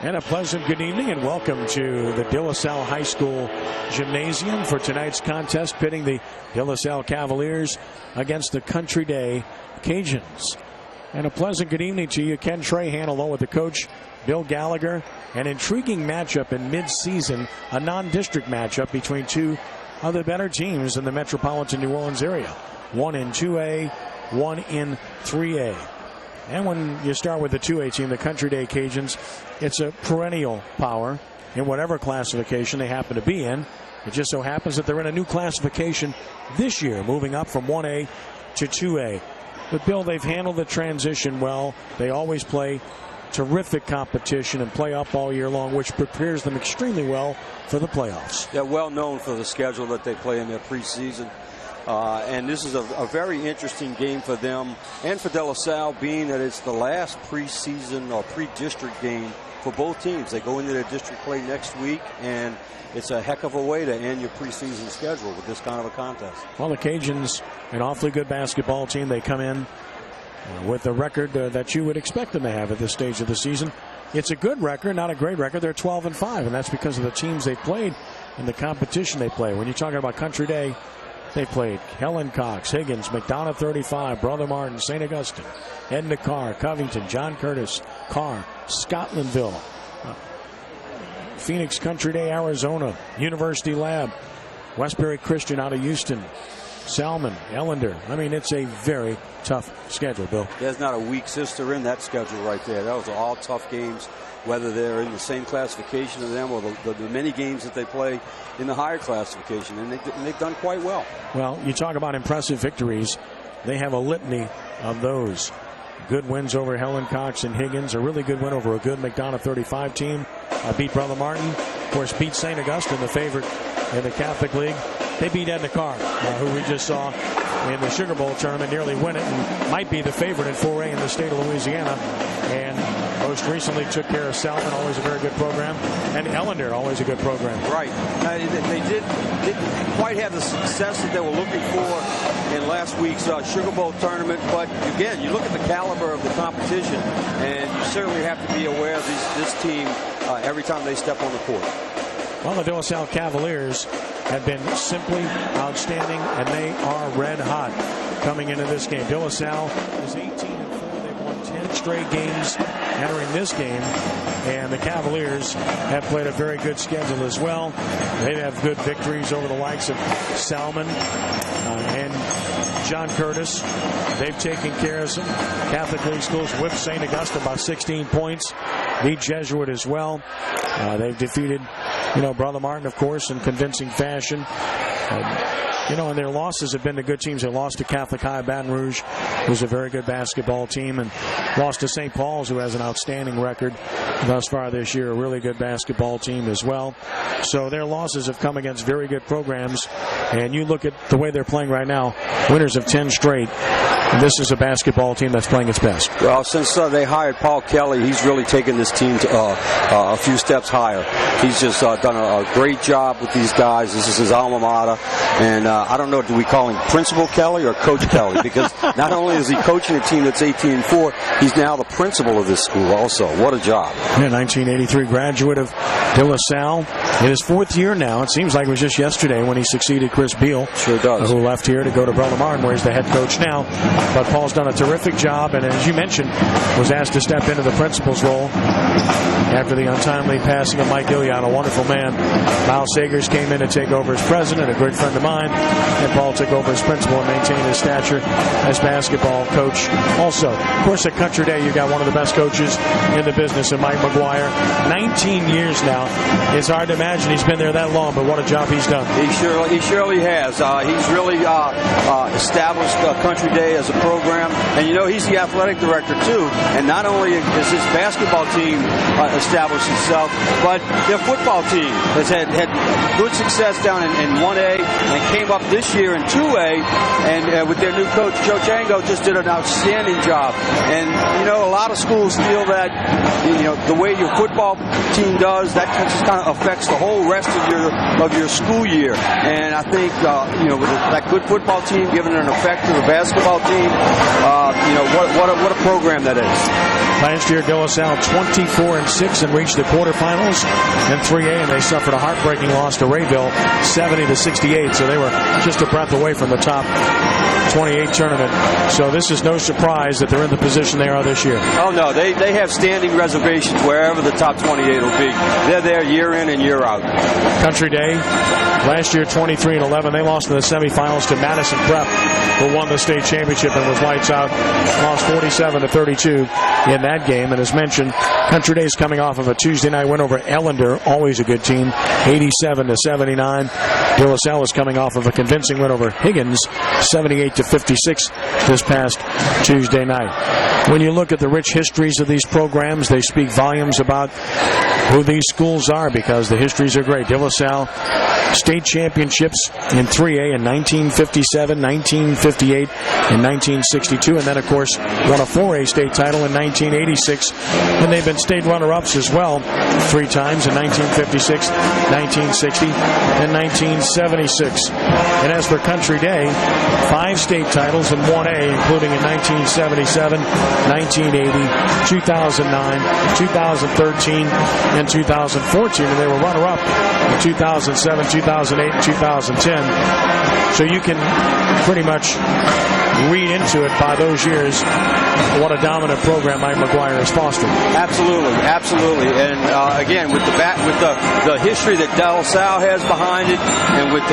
And a pleasant good evening and welcome to the De La Salle High School Gymnasium for tonight's contest pitting the De La Salle Cavaliers against the Country Day Cajuns. And a pleasant good evening to you, Ken Trahan, along with the coach, Bill Gallagher. An intriguing matchup in mid-season, a non-district matchup between two of the better teams in the metropolitan New Orleans area. One in 2A, one in 3A. And when you start with the 2A team, the Country Day Cajuns, it's a perennial power in whatever classification they happen to be in. It just so happens that they're in a new classification this year, moving up from 1A to 2A. But, Bill, they've handled the transition well. They always play terrific competition and play up all year long, which prepares them extremely well for the playoffs. They're well known for the schedule that they play in their preseason. And this is a very interesting game for them and for De La Salle, being that it's the last preseason or pre-district game for both teams. They go into their district play next week, and it's a heck of a way to end your preseason schedule with this kind of a contest. Well, the Cajuns, an awfully good basketball team. They come in with the record that you would expect them to have at this stage of the season. It's a good record, not a great record. They're 12-5, and that's because of the teams they've played and the competition they play. When you're talking about Country Day, they played Helen Cox, Higgins, McDonough 35, Brother Martin, St. Augustine, Edna Carr, Covington, John Curtis, Carr, Scotlandville, Phoenix Country Day, Arizona, University Lab, Westbury Christian out of Houston, Salmon, Ellender. I mean, it's a very tough schedule, Bill. There's not a weak sister in that schedule right there. Those are all tough games, whether they're in the same classification as them or the many games that they play in the higher classification, and they've done quite well. Well, you talk about impressive victories. They have a litany of those. Good wins over Helen Cox and Higgins. A really good win over a good McDonough 35 team. Beat Brother Martin. Of course, beat St. Augustine, the favorite in the Catholic League. They beat Edna Carr, who we just saw in the Sugar Bowl tournament nearly win it and might be the favorite in 4A in the state of Louisiana. And most recently took care of Salmon, always a very good program, and Ellender, always a good program. Right. They didn't quite have the success that they were looking for in last week's Sugar Bowl tournament, but again, you look at the caliber of the competition, and you certainly have to be aware of this team every time they step on the court. Well, the De La Salle Cavaliers have been simply outstanding, and they are red hot coming into this game. De La Salle is 18-4. They've won 10 straight games entering this game, and the Cavaliers have played a very good schedule as well. They have good victories over the likes of Salmon and John Curtis. They've taken care of some Catholic League schools, whipped St. Augustine by 16 points, beat Jesuit as well. They've defeated Brother Martin, of course, in convincing fashion. And their losses have been to good teams. They lost to Catholic High Baton Rouge, who's a very good basketball team, and lost to St. Paul's, who has an outstanding record thus far this year, a really good basketball team as well. So their losses have come against very good programs, and you look at the way they're playing right now, winners of 10 straight. This is a basketball team that's playing its best. Well, since they hired Paul Kelly, he's really taken this team to a few steps higher. He's just done a great job with these guys. This is his alma mater. And I don't know, do we call him Principal Kelly or Coach Kelly? Because not only is he coaching a team that's 18-4, he's now the principal of this school also. What a job. Yeah, 1983 graduate of De La Salle. In his fourth year now. It seems like it was just yesterday when he succeeded Chris Beal. Sure does. Who left here to go to Brother Martin, where he's the head coach now. But Paul's done a terrific job, and as you mentioned, was asked to step into the principal's role after the untimely passing of Mike Ilion, a wonderful man. Miles Sagers came in to take over as president, a great friend of mine, and Paul took over as principal and maintained his stature as basketball coach. Also, of course, at Country Day, you got one of the best coaches in the business, in Mike McGuire. 19 years now. It's hard to imagine he's been there that long, but what a job he's done. He surely has. He's really established Country Day as a program, and he's the athletic director too. And not only has his basketball team established itself, but their football team has had good success down in 1A and came up this year in 2A, and with their new coach Joe Chango just did an outstanding job. And a lot of schools feel that the way your football team does, that just kind of affects the whole rest of your school year. And I think with that good football team giving an effect to the basketball team, what a program that is. Last year, De La Salle 24-6 and reached the quarterfinals in 3A, and they suffered a heartbreaking loss to Rayville, 70-68. So they were just a breath away from the top 28 tournament. So this is no surprise that they're in the position they are this year. Oh, no. They have standing reservations wherever the top 28 will be. They're there year in and year out. Country Day, last year 23-11. They lost in the semifinals to Madison Prep, who won the state championship and was lights out. Lost 47-32 in that game. And as mentioned, Country Day is coming off of a Tuesday night win over Ellender, always a good team, 87-79. De La Salle is coming off of a convincing win over Higgins, 78-56 this past Tuesday night. When you look at the rich histories of these programs, they speak volumes about who these schools are because the histories are great. De La Salle state championships in 3A in 1957, 1958, and 1962, and then, of course, won a 4A state title in 1986. And they've been state runner-ups as well 3 times in 1956, 1960, and 1976. And as for Country Day, 5 state titles and 1A, including in 1977, 1980, 2009, 2013, and 2014, and they were runner-up in 2007, 2008, and 2010. So you can pretty much read into it by those years what a dominant program Mike McGuire has fostered. Absolutely, absolutely. And again, with the history that De La Salle has behind it, and with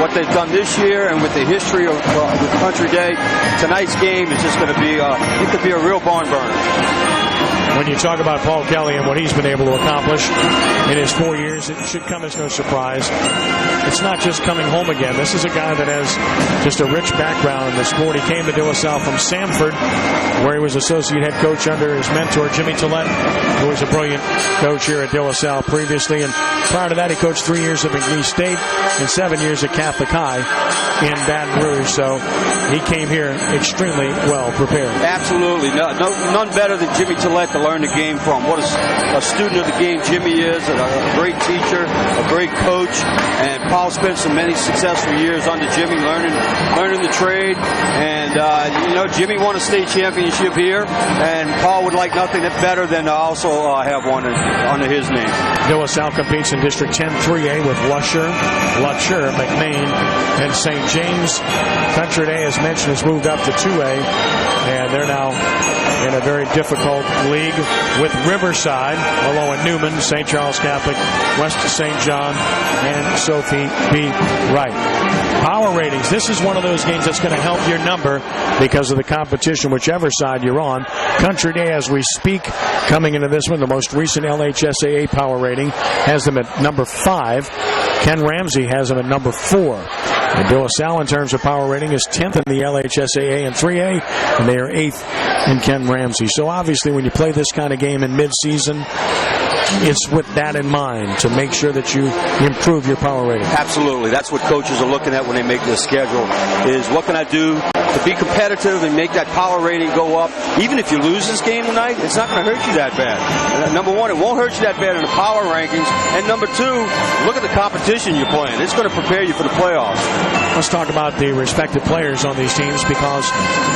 what they've done this year, and with the history of with Country Day, tonight's game is just going to be it could be a real barn burner. When you talk about Paul Kelly and what he's been able to accomplish in his 4 years, it should come as no surprise. It's not just coming home again. This is a guy that has just a rich background in the sport. He came to De La Salle from Samford, where he was associate head coach under his mentor, Jimmy Tillett, who was a brilliant coach here at De La Salle previously. And prior to that, he coached 3 years at McNeese State and 7 years at Catholic High in Baton Rouge. So he came here extremely well prepared. Absolutely. None better than Jimmy Tillett to learn the game from. What a student of the game Jimmy is, a great teacher, a great coach, and Paul spent so many successful years under Jimmy learning the trade. And Jimmy won a state championship here, and Paul would like nothing better than to also have one under his name. De La Salle competes in District 10 3A with Lusher, McMain, and St. James. Country Day, as mentioned, has moved up to 2A, and they're now in a very difficult league with Riverside, Mallow and Newman, St. Charles Catholic, West St. John, and Sophie B. Wright. Power ratings. This is one of those games that's going to help your number because of the competition, whichever side you're on. Country Day, as we speak, coming into this one, the most recent LHSAA power rating has them at number 5. Ken Ramsey has them at number 4. And De La Salle, in terms of power rating, is 10th in the LHSAA and 3A, and they are 8th in Ken Ramsey. So obviously when you play this kind of game in mid-season, it's with that in mind to make sure that you improve your power rating. Absolutely. That's what coaches are looking at when they make their schedule, is what can I do to be competitive and make that power rating go up. Even if you lose this game tonight, it's not going to hurt you that bad. Number one, it won't hurt you that bad in the power rankings. And number two, look at the competition you're playing. It's going to prepare you for the playoffs. Let's talk about the respective players on these teams because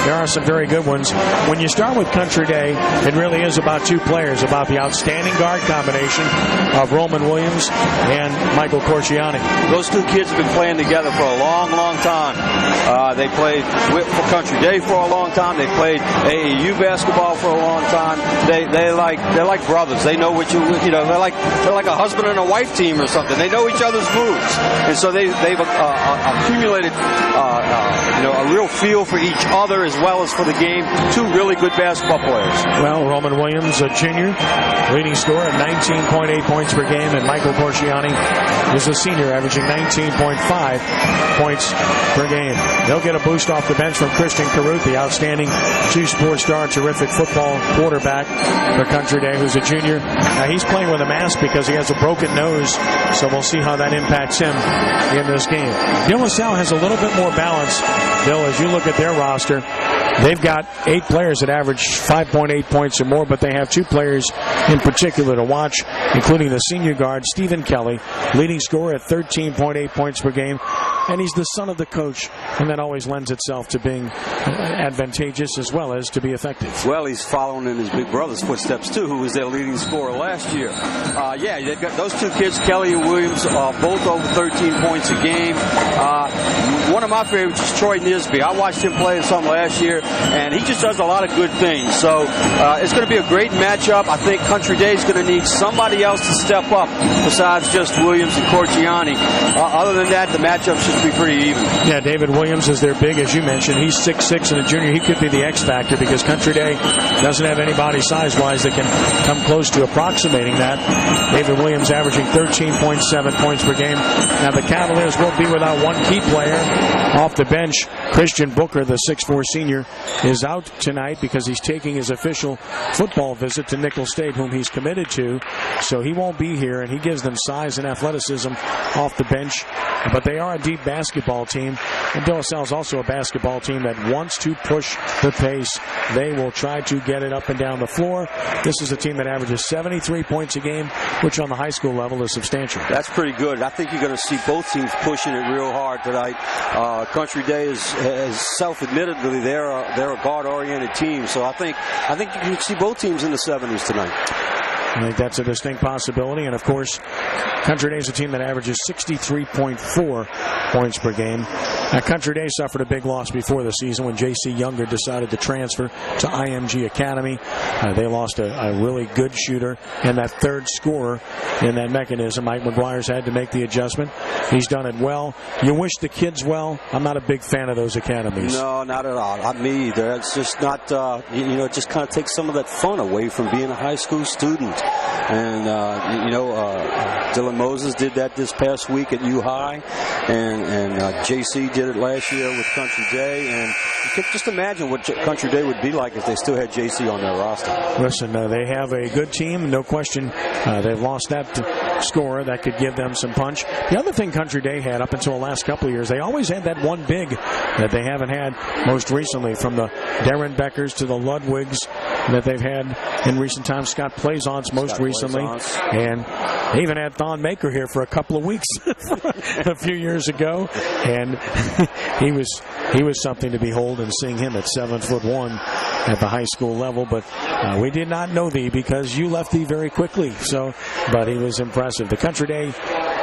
there are some very good ones. When you start with Country Day, it really is about 2 players, about the outstanding guard combination of Roman Williams and Michael Corciani. Those 2 kids have been playing together for a long, long time. They played for Country Day for a long time. They played AAU basketball for a long time. They're like brothers. They know what they're like a husband and a wife team or something. They know each other's moves, and so they've accumulated a real feel for each other as well as for the game. 2 really good basketball players. Well, Roman Williams, a junior, leading scorer at 19.8 points per game, and Michael Corciani is a senior, averaging 19.5 points per game. They'll get a boost off the bench from Christian Caruth, the outstanding 2-sport star, terrific football quarterback for Country Day, who's a junior. Now, he's playing with a mask because he has a broken nose, so we'll see how that impacts him in this game. De La Salle has a little bit more balance, Bill, as you look at their roster. They've got 8 players that average 5.8 points or more, but they have 2 players in particular to watch, including the senior guard, Stephen Kelly, leading scorer at 13.8 points per game. and he's the son of the coach, and that always lends itself to being advantageous as well as to be effective. Well, he's following in his big brother's footsteps, too, who was their leading scorer last year. Yeah, they got those two kids, Kelly and Williams, both over 13 points a game. One of my favorites is Troy Nisby. I watched him play some last year, and he just does a lot of good things. So it's going to be a great matchup. I think Country Day is going to need somebody else to step up besides just Williams and Corciani. Other than that, the matchup should be pretty even. Yeah, David Williams is their big, as you mentioned. He's 6'6" and a junior. He could be the X factor because Country Day doesn't have anybody size-wise that can come close to approximating that. David Williams averaging 13.7 points per game. Now the Cavaliers will be without one key player off the bench. Christian Booker, the 6'4" senior, is out tonight because he's taking his official football visit to Nicholls State, whom he's committed to. So he won't be here, and he gives them size and athleticism off the bench. But they are a deep basketball team, and De La Salle is also a basketball team that wants to push the pace. They will try to get it up and down the floor. This is a team that averages 73 points a game, which on the high school level is substantial. That's pretty good. I think you're going to see both teams pushing it real hard tonight. Country Day is self-admittedly they're a guard-oriented team, so I think you can see both teams in the 70s tonight. I think that's a distinct possibility. And, of course, Country Day is a team that averages 63.4 points per game. Now, Country Day suffered a big loss before the season when J.C. Younger decided to transfer to IMG Academy. They lost a really good shooter and that third scorer in that mechanism. Mike McGuire's had to make the adjustment. He's done it well. You wish the kids well. I'm not a big fan of those academies. No, not at all. Not me either. It's just not, it just kind of takes some of that fun away from being a high school student. And, Dylan Moses did that this past week at U High, and JC did it last year with Country Day. And you can just imagine what Country Day would be like if they still had JC on their roster. Listen, they have a good team, no question. They've lost that scorer that could give them some punch. The other thing Country Day had up until the last couple of years, they always had that one big that they haven't had most recently, from the Darren Beckers to the Ludwigs that they've had in recent times. Scott Plaisance most recently. And they even had Thon Maker here for a couple of weeks a few years ago. And he was something to behold, and seeing him at 7'1" at the high school level. But we did not know thee because you left thee very quickly. But he was impressive. The Country Day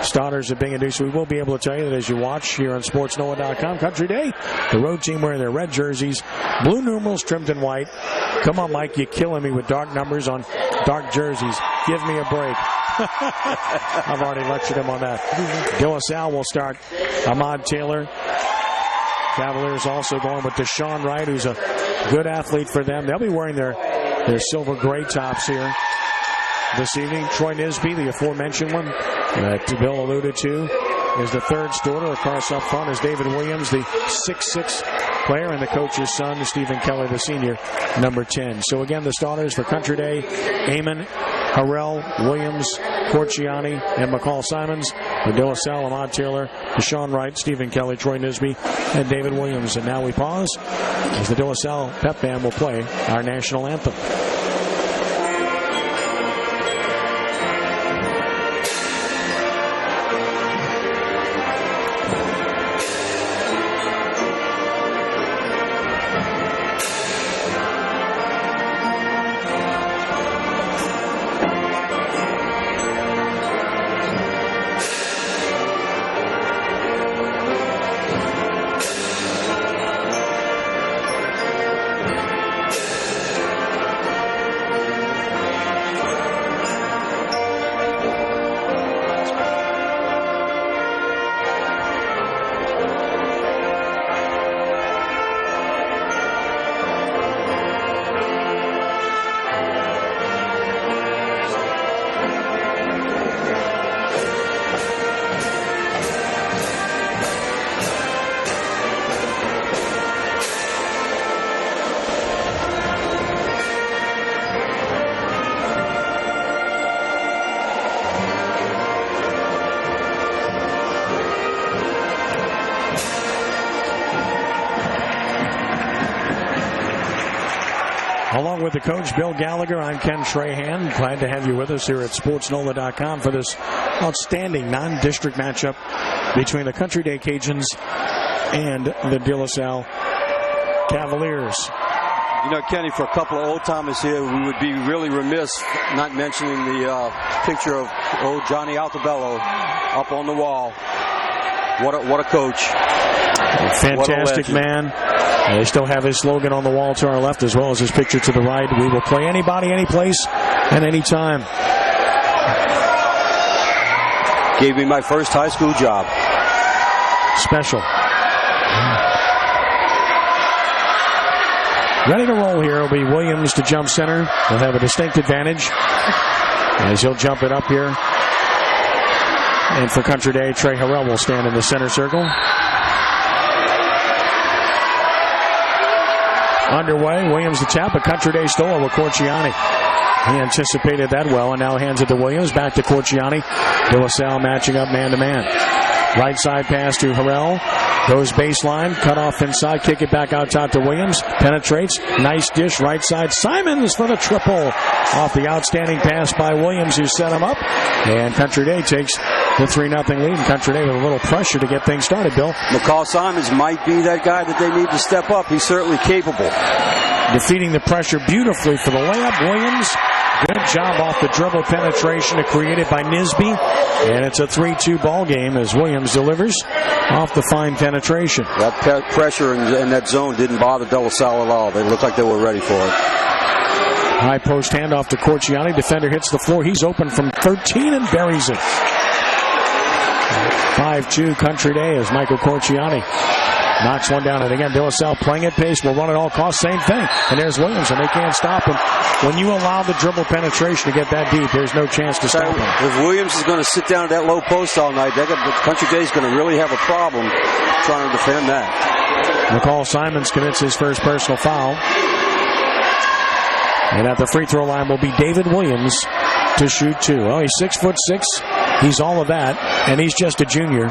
starters are being introduced. We will be able to tell you that as you watch here on SportsNoah.com. Country Day, the road team wearing their red jerseys, blue numerals trimmed in white. Come on, Mike, you're killing me with dark numbers on dark jerseys. Give me a break. I've already lectured him on that. De La Salle will start Ahmad Taylor. Cavaliers also going with Deshaun Wright, who's a good athlete for them. They'll be wearing their silver gray tops here this evening. Troy Nisby, the aforementioned one that Bill alluded to, is the third starter. Of course, up front is David Williams, the 6'6" player, and the coach's son, Stephen Keller, the senior, number 10. So again, the starters for Country Day: Amon, Harrell, Williams, Corciani, and McCall Simons. For De La Salle, Ahmad Taylor, Deshaun Wright, Stephen Kelly, Troy Nisby, and David Williams. And now we pause as the De La Salle Pep Band will play our national anthem. with the coach, Bill Gallagher. I'm Ken Trahan. Glad to have you with us here at SportsNola.com for this outstanding non-district matchup between the Country Day Cajuns and the De La Salle Cavaliers. You know, Kenny, for a couple of old-timers here, we would be really remiss not mentioning the picture of old Johnny Altobello up on the wall. What a coach. Fantastic man. They still have his slogan on the wall to our left as well as his picture to the right. We will play anybody, any place, and any time. Gave me my first high school job. Special. Ready to roll here will be Williams to jump center. He'll have a distinct advantage as he'll jump it up here. And for Country Day, Trey Harrell will stand in the center circle. Underway, Williams to tap, but Country Day stole it with Corciani. He anticipated that well and now hands it to Williams. Back to Corciani. De La Salle matching up man-to-man. Right side pass to Harrell. Goes baseline, cut off inside, kick it back out top to Williams. Penetrates, nice dish, right side. Simons for the triple. Off the outstanding pass by Williams, who set him up. And Country Day takes the 3-0 lead. And Country Day with a little pressure to get things started, Bill. McCall Simons might be that guy that they need to step up. He's certainly capable. Defeating the pressure beautifully for the layup. Williams, good job off the dribble penetration created by Nisby. And it's a 3-2 ball game as Williams delivers off the fine penetration. That pressure in that zone didn't bother De La Salle at all. They looked like they were ready for it. High post handoff to Corciani. Defender hits the floor. He's open from 13 and buries it. 5-2 Country Day as Michael Corciani knocks one down. And again, De La Salle playing at pace. Will run at all costs. Same thing. And there's Williams, and they can't stop him. When you allow the dribble penetration to get that deep, there's no chance to stop him. If Williams is going to sit down at that low post all night, Country Day is going to really have a problem trying to defend that. McCall Simons commits his first personal foul. And at the free throw line will be David Williams to shoot 2. Oh, he's 6'6". He's all of that, and he's just a junior.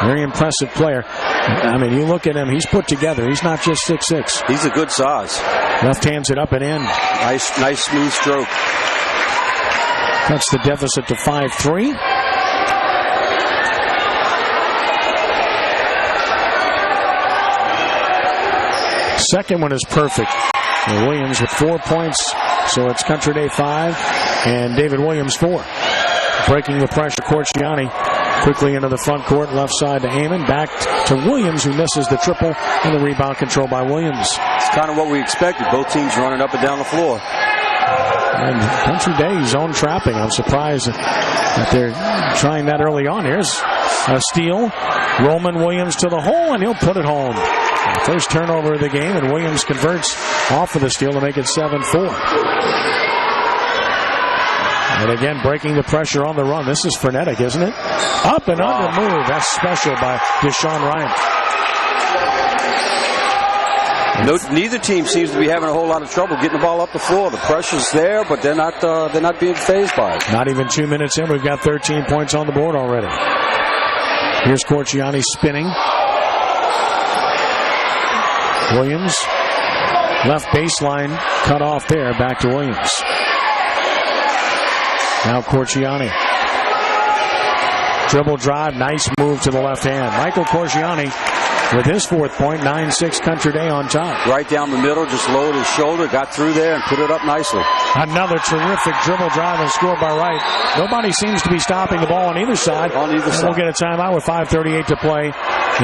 Very impressive player. I mean, you look at him, he's put together. He's not just 6'6". He's a good size. Left hands it up and in. Nice smooth stroke. Cuts the deficit to 5-3. Second one is perfect. And Williams with 4 points. So it's Country Day 5 and David Williams 4. Breaking the pressure, Corciani quickly into the front court, left side to Amon. Back to Williams, who misses the triple, and the rebound control by Williams. It's kind of what we expected. Both teams running up and down the floor. And Country Day zone trapping. I'm surprised that they're trying that early on. Here's a steal. Roman Williams to the hole, and he'll put it home. First turnover of the game, and Williams converts off of the steal to make it 7-4. And again, breaking the pressure on the run. This is frenetic, isn't it? Up and under move. That's special by Deshaun Ryan. Neither team seems to be having a whole lot of trouble getting the ball up the floor. The pressure's there, but they're not being fazed by it. Not even 2 minutes in, we've got 13 points on the board already. Here's Corciani spinning. Williams, left baseline, cut off there. Back to Williams. Now Corciani. Dribble drive, nice move to the left hand. Michael Corciani with his 4th point, 9-6 Country Day on top. Right down the middle, just lowered his shoulder, got through there and put it up nicely. Another terrific dribble drive and score by Wright. Nobody seems to be stopping the ball on either side. On either side. We'll get a timeout with 5:38 to play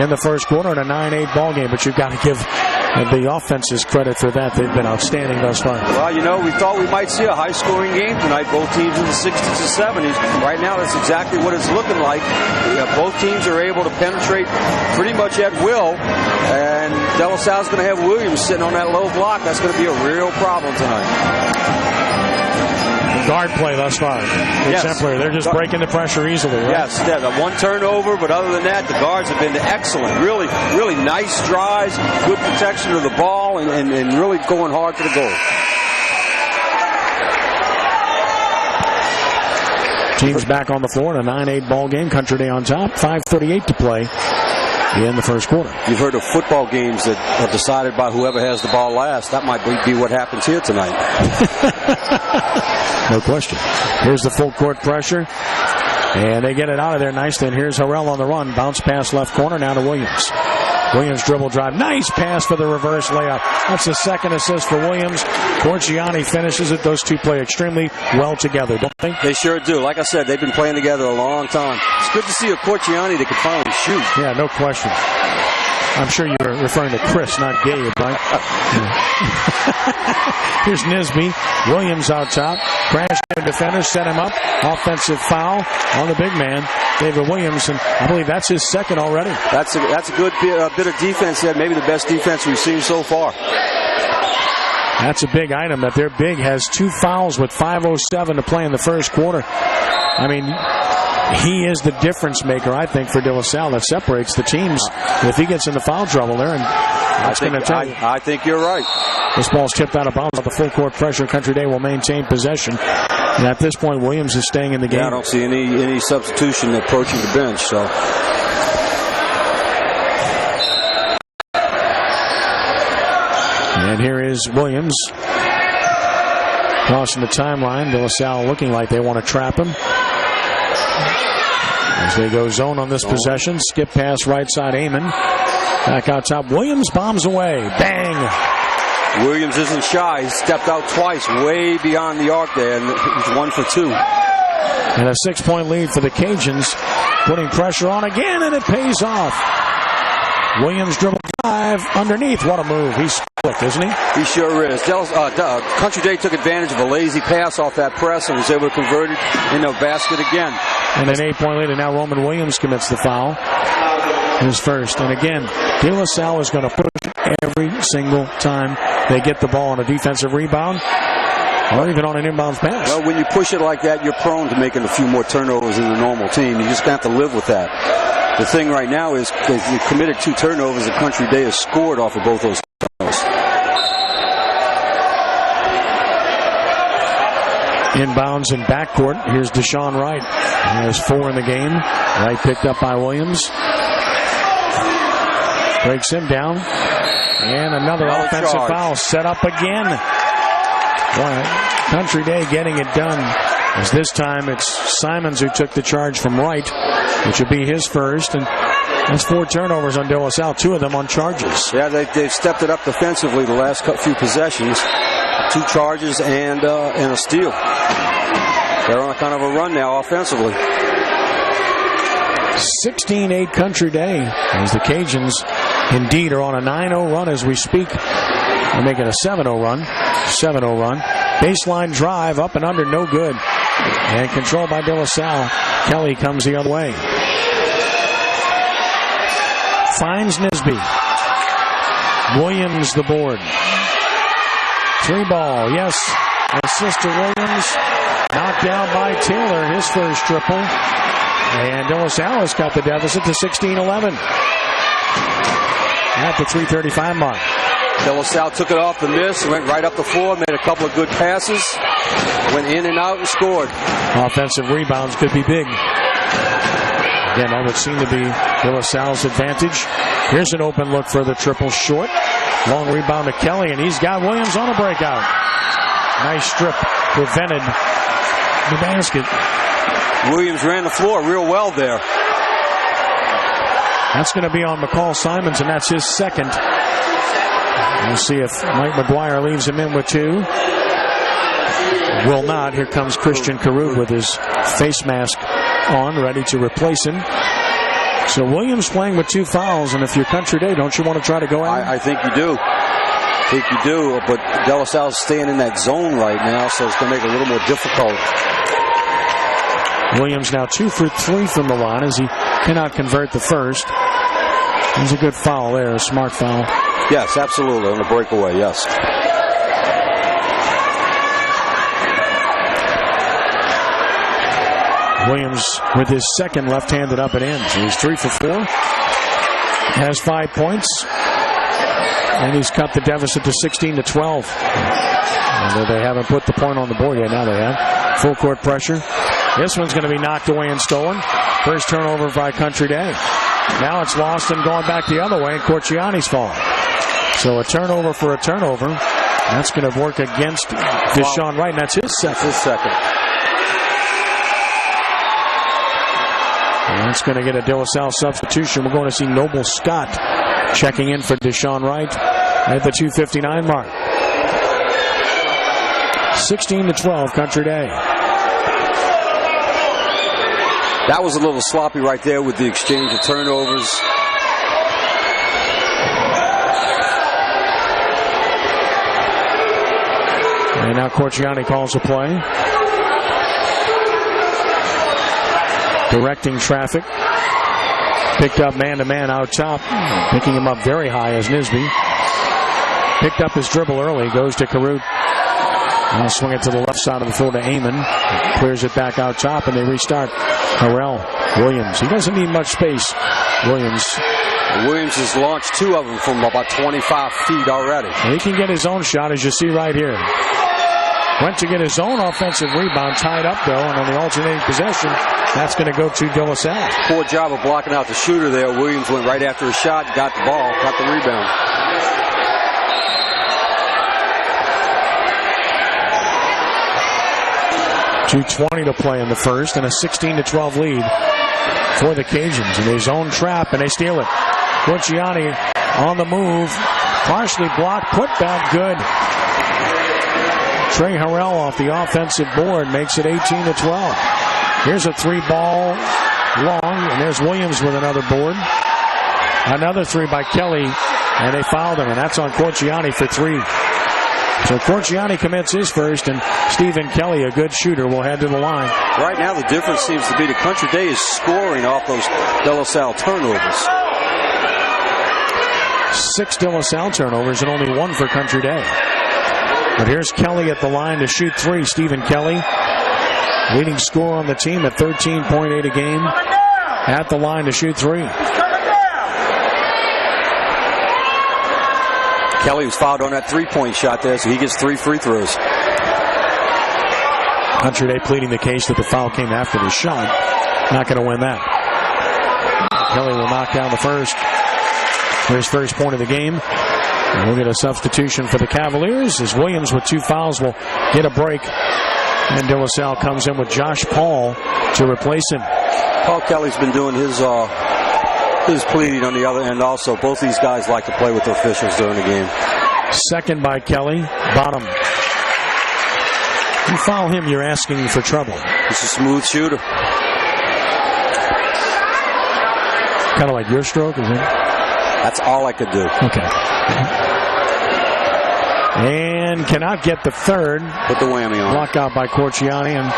in the first quarter and a 9-8 ball game. But you've got to give the offenses credit for that. They've been outstanding thus far. Well, you know, we thought we might see a high-scoring game tonight. Both teams in the 60s and 70s. Right now, that's exactly what it's looking like. Both teams are able to penetrate pretty much at will. And De La Salle's going to have Williams sitting on that low block. That's going to be a real problem tonight. Guard play thus far. Exemplary. They're just breaking the pressure easily, right? Yes, one turnover, but other than that, the guards have been excellent. Really, really nice drives, good protection of the ball, and really going hard to the goal. Teams back on the floor in a 9-8 ball game. Country Day on top. 5:38 to play in the first quarter. You've heard of football games that are decided by whoever has the ball last. That might be what happens here tonight. No question. Here's the full court pressure. And they get it out of there nicely. And here's Harrell on the run. Bounce pass left corner now to Williams. Williams dribble drive. Nice pass for the reverse layup. That's the second assist for Williams. Corciani finishes it. Those two play extremely well together, don't they? They sure do. Like I said, they've been playing together a long time. It's good to see a Corciani that can finally shoot. Yeah, no question. I'm sure you're referring to Chris, not Gabe, right? Here's Nisby. Williams out top. Crash into defender, set him up. Offensive foul on the big man, David Williams, and I believe that's his second already. That's a good bit of defense there. Maybe the best defense we've seen so far. That's a big item that their big has 2 fouls with 5:07 to play in the first quarter. I mean, he is the difference maker, I think, for De La Salle that separates the teams. If he gets into foul trouble there, and that's going to tell you. I think you're right. This ball's tipped out of bounds. The full court pressure. Country Day will maintain possession. And at this point, Williams is staying in the game. Yeah, I don't see any substitution approaching the bench. So. And here is Williams crossing the timeline. De La Salle looking like they want to trap him. As they go zone on this possession. Skip pass right side, Amon. Back out top. Williams bombs away. Bang! Williams isn't shy. He stepped out twice, way beyond the arc there, and he's 1 for 2. And a 6-point lead for the Cajuns. Putting pressure on again, and it pays off. Williams dribble drive underneath. What a move. He's quick, isn't he? He sure is. Country Day took advantage of a lazy pass off that press and was able to convert it into a basket again. And an 8-point lead, and now Roman Williams commits the foul. His first. And again, De La Salle is going to push every single time they get the ball on a defensive rebound or even on an inbound pass. Well, when you push it like that, you're prone to making a few more turnovers than the normal team. You just have to live with that. The thing right now is they committed 2 turnovers. The Country Day has scored off of both those turnovers. Inbounds in backcourt. Here's Deshaun Wright. There's 4 in the game. Wright picked up by Williams. Breaks him down. And another offensive foul set up again. Boy, Country Day getting it done. As this time it's Simons who took the charge from Wright, which would be his first. And that's 4 turnovers on De La Salle, 2 of them on charges. Yeah, they've stepped it up defensively the last few possessions. 2 charges and a steal. They're on a kind of a run now offensively. 16-8 Country Day as the Cajuns indeed are on a 9-0 run as we speak. They're making a 7-0 run. Baseline drive up and under, no good. And controlled by De La Salle. Kelly comes the other way. Finds Nisby. Williams the board. 3 ball, yes. Assist to Williams. Knocked down by Taylor, his first triple. And De La Salle has cut the deficit to 16-11. At the 3:35 mark. De La Salle took it off the miss, went right up the floor, made a couple of good passes, went in and out and scored. Offensive rebounds could be big. Again, that would seem to be De La Salle's advantage. Here's an open look for the triple short. Long rebound to Kelly, and he's got Williams on a breakout. Nice strip, prevented the basket. Williams ran the floor real well there. That's going to be on McCall Simons, and that's his second. We'll see if Mike McGuire leaves him in with 2. Will not. Here comes Christian Carruth with his face mask on, ready to replace him. So Williams playing with 2 fouls, and if you're Country Day, don't you want to try to go out? I think you do. But De La Salle's staying in that zone right now, so it's going to make it a little more difficult. Williams now 2 for 3 from the line as he cannot convert the first. There's a good foul there, a smart foul. Yes, absolutely, on the breakaway, yes. Williams with his second left-handed up and in. So he's 3 for 4. Has 5 points. And he's cut the deficit to 16-12. And they haven't put the point on the board yet. Now they have. Full court pressure. This one's going to be knocked away and stolen. First turnover by Country Day. Now it's lost and going back the other way, and Corciani's fault. So a turnover for a turnover. That's going to work against Deshaun Wright, and that's his second. And that's going to get a De La Salle substitution. We're going to see Noble Scott checking in for Deshaun Wright at the 2:59 mark. 16-12, Country Day. That was a little sloppy right there with the exchange of turnovers. And now Corciani calls a play. Directing traffic. Picked up man-to-man out top. Picking him up very high is Nisby. Picked up his dribble early. Goes to Carruth. Now swing it to the left side of the field to Amon. Clears it back out top, and they restart. Harrell. Williams. He doesn't need much space. Williams Williams has launched 2 of them from about 25 feet already. He can get his own shot, as you see right here. Went to get his own offensive rebound, tied up though, and on the alternating possession, that's going to go to De La Salle. Poor job of blocking out the shooter there. Williams went right after his shot, got the ball, got the rebound. .220 to play in the first, and a 16-12 lead for the Cajuns. And they zone trap, and they steal it. Corciani on the move, partially blocked, put back good. Trey Harrell off the offensive board makes it 18-12. Here's a 3-ball long, and there's Williams with another board. Another 3 by Kelly, and they fouled him, and that's on Corciani for 3. So Corciani commits his first, and Stephen Kelly, a good shooter, will head to the line. Right now the difference seems to be the Country Day is scoring off those De La Salle turnovers. 6 De La Salle turnovers and only 1 for Country Day. But here's Kelly at the line to shoot 3. Stephen Kelly, leading scorer on the team at 13.8 a game, at the line to shoot 3. Kelly was fouled on that 3-point shot there, so he gets 3 free throws. Country Day pleading the case that the foul came after the shot. Not going to win that. Kelly will knock down the first for his first point of the game. And we'll get a substitution for the Cavaliers as Williams with 2 fouls will get a break. And De La Salle comes in with Josh Paul to replace him. Paul Kelly's been doing his pleading on the other end also. Both these guys like to play with the officials during the game. Second by Kelly. Bottom. You foul him, you're asking for trouble. He's a smooth shooter. Kind of like your stroke, isn't it? That's all I could do. Okay. And cannot get the third. Put the whammy on. Blocked out by Corciani, and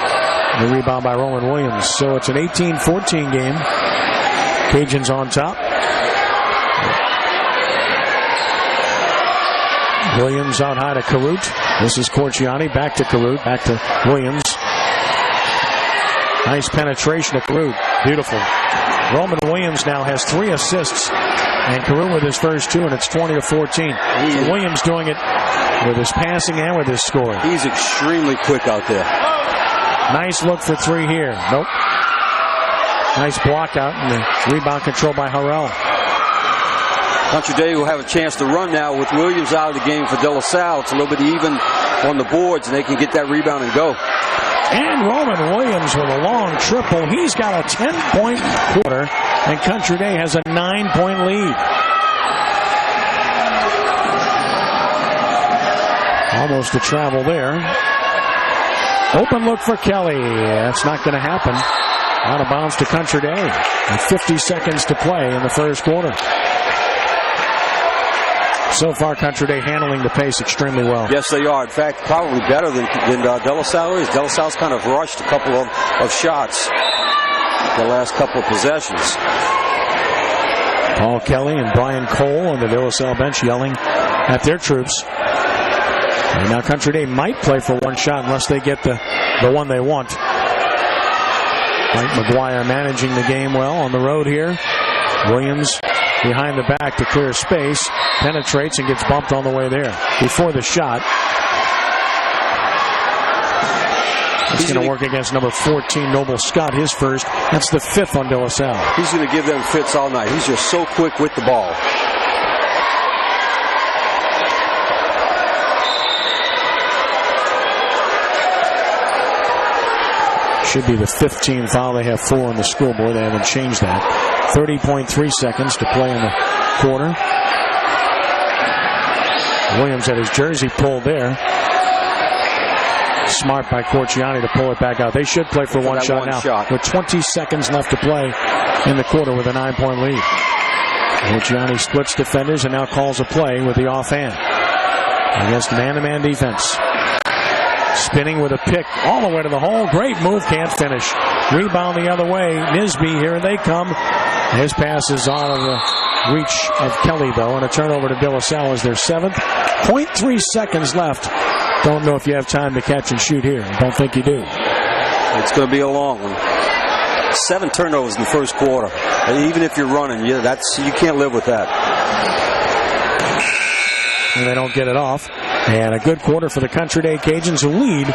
the rebound by Roman Williams. So it's an 18-14 game. Cajuns on top. Williams out high to Carruth. This is Corciani. Back to Carruth. Back to Williams. Nice penetration to Carruth. Beautiful. Roman Williams now has 3 assists. And Carruth with his first 2, and it's 20-14. So Williams doing it with his passing and with his scoring. He's extremely quick out there. Nice look for 3 here. Nope. Nice block out, and the rebound control by Harrell. Country Day will have a chance to run now with Williams out of the game for De La Salle. It's a little bit even on the boards, and they can get that rebound and go. And Roman Williams with a long triple. He's got a 10-point quarter, and Country Day has a 9-point lead. Almost a travel there. Open look for Kelly. That's not going to happen. Out of bounds to Country Day. And 50 seconds to play in the first quarter. So far, Country Day handling the pace extremely well. Yes, they are. In fact, probably better than De La Salle is. De La Salle's kind of rushed a couple of shots the last couple of possessions. Paul Kelly and Brian Cole on the De La Salle bench yelling at their troops. And now Country Day might play for 1 shot unless they get the one they want. Mike McGuire managing the game well on the road here. Williams behind the back to clear space. Penetrates and gets bumped on the way there. Before the shot. He's going to work against number 14, Noble Scott, his first. That's the 5th on De La Salle. He's going to give them fits all night. He's just so quick with the ball. Should be the 15th foul. They have 4 on the scoreboard. They haven't changed that. 30.3 seconds to play in the quarter. Williams had his jersey pulled there. Smart by Corciani to pull it back out. They should play for one shot now. With 20 seconds left to play in the quarter with a 9-point lead. Corciani splits defenders and now calls a play with the offhand against man-to-man defense. Spinning with a pick all the way to the hole. Great move, can't finish. Rebound the other way. Nisby, here they come. His pass is out of the reach of Kelly, though, and a turnover to De La Salle is their 7th. 0.3 seconds left. Don't know if you have time to catch and shoot here. Don't think you do. It's going to be a long one. 7 turnovers in the first quarter. And even if you're running, you can't live with that. And they don't get it off. And a good quarter for the Country Day Cajuns, who lead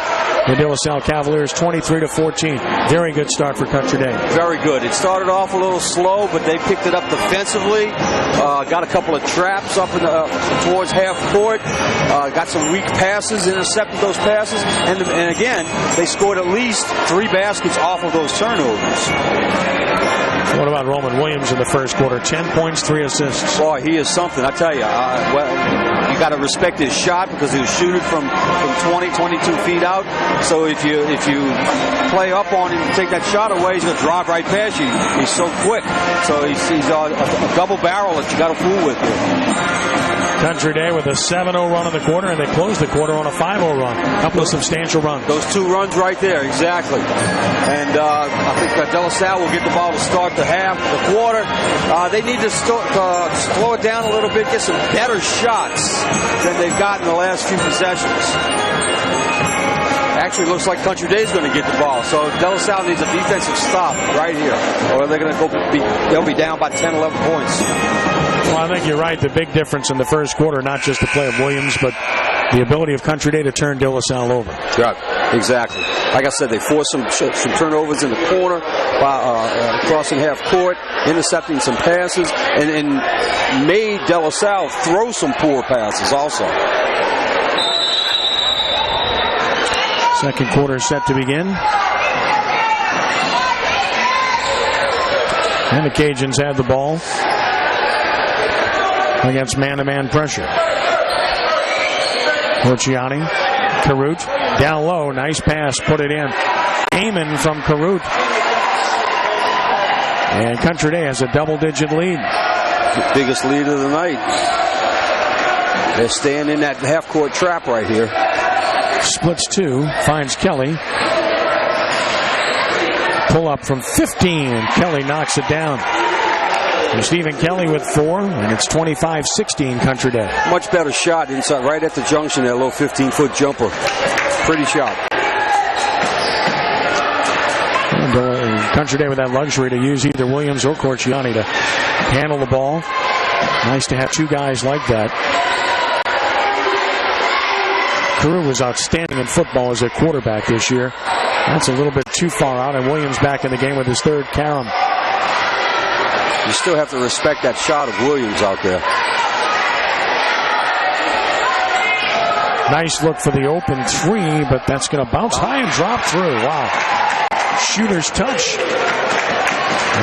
the De La Salle Cavaliers 23-14. Very good start for Country Day. Very good. It started off a little slow, but they picked it up defensively. Got a couple of traps up towards half court. Got some weak passes, intercepted those passes, and again, they scored at least 3 baskets off of those turnovers. What about Roman Williams in the first quarter? 10 points, 3 assists. Boy, he is something, I tell you. You got to respect his shot because he was shooting from 20, 22 feet out. So if you play up on him and take that shot away, he's going to drive right past you. He's so quick. So he's a double barrel that you got to fool with here. Country Day with a 7-0 run in the quarter, and they closed the quarter on a 5-0 run. A couple of substantial runs. Those 2 runs right there, exactly. And I think De La Salle will get the ball to start the quarter. They need to slow it down a little bit, get some better shots than they've gotten the last few possessions. Actually, looks like Country Day is going to get the ball. So De La Salle needs a defensive stop right here, or they're going to they'll be down by 10, 11 points. Well, I think you're right. The big difference in the first quarter, not just the play of Williams, but the ability of Country Day to turn De La Salle over. Right, exactly. Like I said, they forced some turnovers in the corner, crossing half court, intercepting some passes, and made De La Salle throw some poor passes also. Second quarter set to begin. And the Cajuns have the ball against man-to-man pressure. Corciani, Carut, down low, nice pass, put it in. Aiming from Carut. And Country Day has a double-digit lead. The biggest lead of the night. They're staying in that half-court trap right here. Splits 2, finds Kelly. Pull up from 15, and Kelly knocks it down. And Stephen Kelly with 4, and it's 25-16 Country Day. Much better shot inside, right at the junction, that little 15-foot jumper. Pretty shot. And Country Day with that luxury to use either Williams or Corciani to handle the ball. Nice to have 2 guys like that. Carew was outstanding in football as a quarterback this year. That's a little bit too far out, and Williams back in the game with his 3rd carom. You still have to respect that shot of Williams out there. Nice look for the open 3, but that's going to bounce high and drop through. Wow. Shooter's touch.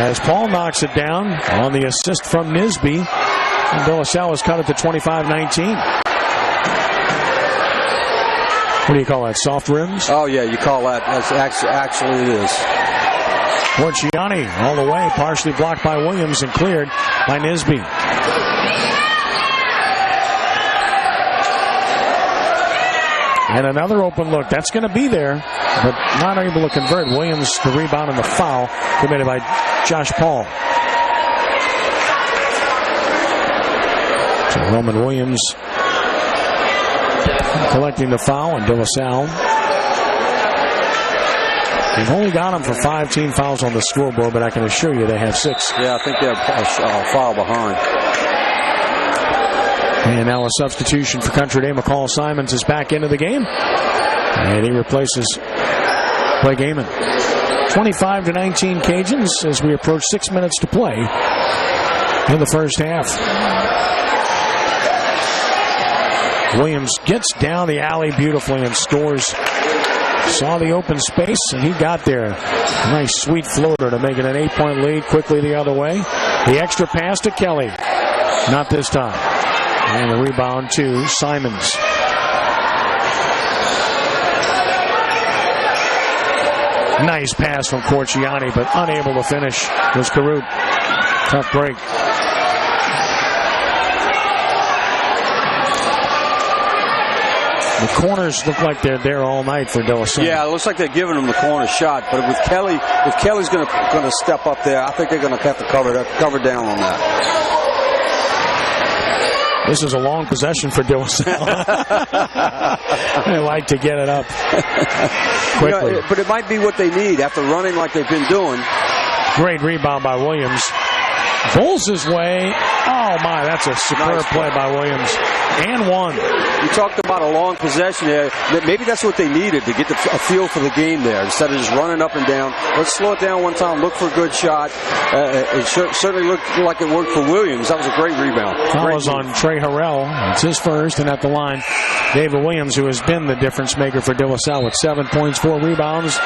As Paul knocks it down on the assist from Nisby. And De La Salle has cut it to 25-19. What do you call that, soft rims? Oh, yeah, you call that. That's actually it is. Corciani all the way, partially blocked by Williams and cleared by Nisby. And another open look. That's going to be there, but not able to convert. Williams the rebound and the foul committed by Josh Paul. So Roman Williams collecting the foul, and De La Salle. They've only got him for 5 team fouls on the scoreboard, but I can assure you they have 6. Yeah, I think they're a foul behind. And now a substitution for Country Day. McCall Simons is back into the game. And he replaces Play Gaiman. 25-19 Cajuns as we approach 6 minutes to play in the first half. Williams gets down the alley beautifully and scores. Saw the open space and he got there. Nice sweet floater to make it an 8-point lead. Quickly the other way. The extra pass to Kelly. Not this time. And the rebound to Simons. Nice pass from Corciani, but unable to finish was Carruth. Tough break. The corners look like they're there all night for De La Salle. Yeah, it looks like they're giving him the corner shot. But with Kelly, if Kelly's going to step up there, I think they're going to have to cover down on that. This is a long possession for De La Salle. They like to get it up quickly. You know, but it might be what they need after running like they've been doing. Great rebound by Williams. Pulls his way. Oh, my, that's a superb play by Williams. And one. You talked about a long possession there. Maybe that's what they needed to get a feel for the game there. Instead of just running up and down. Let's slow it down one time, look for a good shot. It certainly looked like it worked for Williams. That was a great rebound. Foul was on Trey Harrell. It's his first, and at the line, David Williams, who has been the difference maker for De La Salle with 7 points, 4 rebounds,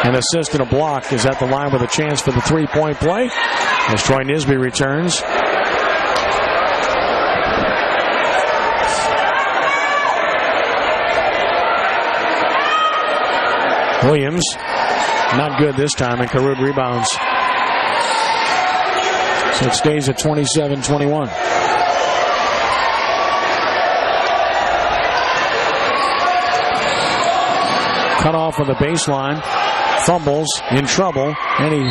an assist and a block, is at the line with a chance for the 3-point play as Troy Nisby returns. Williams, not good this time, and Carruth rebounds. So it stays at 27-21. Cut off of the baseline, fumbles, in trouble, and he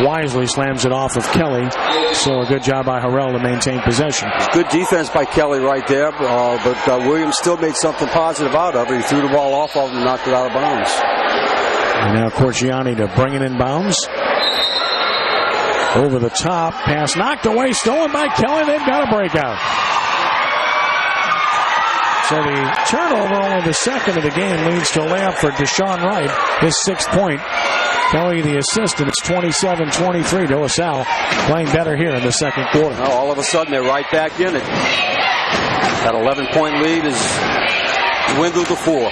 wisely slams it off of Kelly. So a good job by Harrell to maintain possession. Good defense by Kelly right there, but Williams still made something positive out of it. He threw the ball off of him and knocked it out of bounds. And now Corciani to bring it in bounds. Over the top, pass knocked away, stolen by Kelly. They've got a breakout. So the turnover, only the second of the game, leads to a layup for Deshaun Wright, his 6th point. Kelly the assist, and it's 27-23. De La Salle playing better here in the second quarter. Well, all of a sudden, they're right back in it. That 11-point lead is dwindled to 4.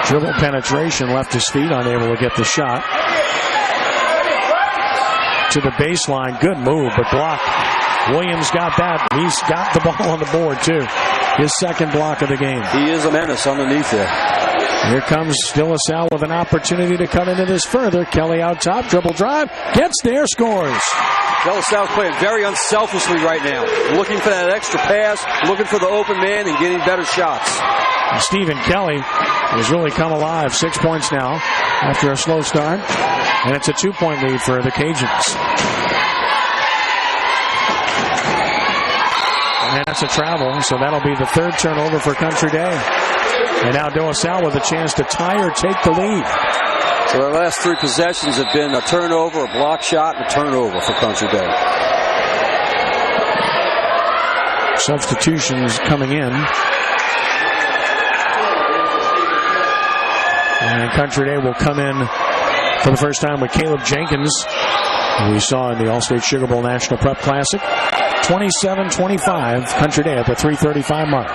Dribble penetration, left his feet, unable to get the shot. To the baseline, good move, but blocked. Williams got that. He's got the ball on the board, too. His 2nd block of the game. He is a menace underneath there. Here comes De La Salle with an opportunity to cut into this further. Kelly out top, dribble drive, gets there, scores. De La Salle's playing very unselfishly right now. Looking for that extra pass, looking for the open man, and getting better shots. And Stephen Kelly has really come alive. 6 points now after a slow start. And it's a 2-point lead for the Cajuns. And that's a travel, so that'll be the 3rd turnover for Country Day. And now De La Salle with a chance to tie or take the lead. So the last 3 possessions have been a turnover, a block shot, and a turnover for Country Day. Substitutions coming in. And Country Day will come in for the first time with Caleb Jenkins, who we saw in the All-State Sugar Bowl National Prep Classic. 27-25, Country Day at the 3:35 mark.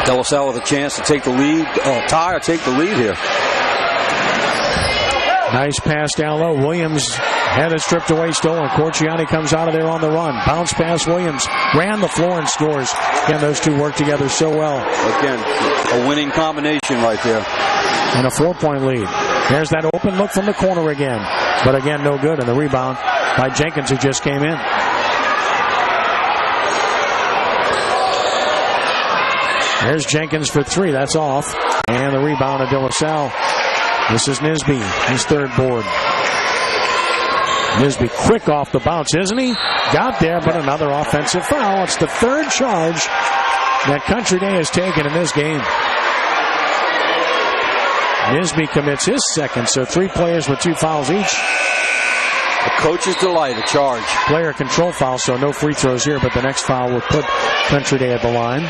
De La Salle with a chance to take the lead, tie or take the lead here. Nice pass down low. Williams had it stripped away, stolen. Corciani comes out of there on the run. Bounce pass Williams. Ran the floor and scores. Again, those two work together so well. Again, a winning combination right there. And a 4-point lead. There's that open look from the corner again. But again, no good. And the rebound by Jenkins, who just came in. There's Jenkins for 3. That's off. And the rebound of De La Salle. This is Nisby, his 3rd board. Nisby quick off the bounce, isn't he? Got there, but another offensive foul. It's the 3rd charge that Country Day has taken in this game. Nisby commits his 2nd, so 3 players with 2 fouls each. A coach's delight, a charge. Player control foul, so no free throws here, but the next foul will put Country Day at the line.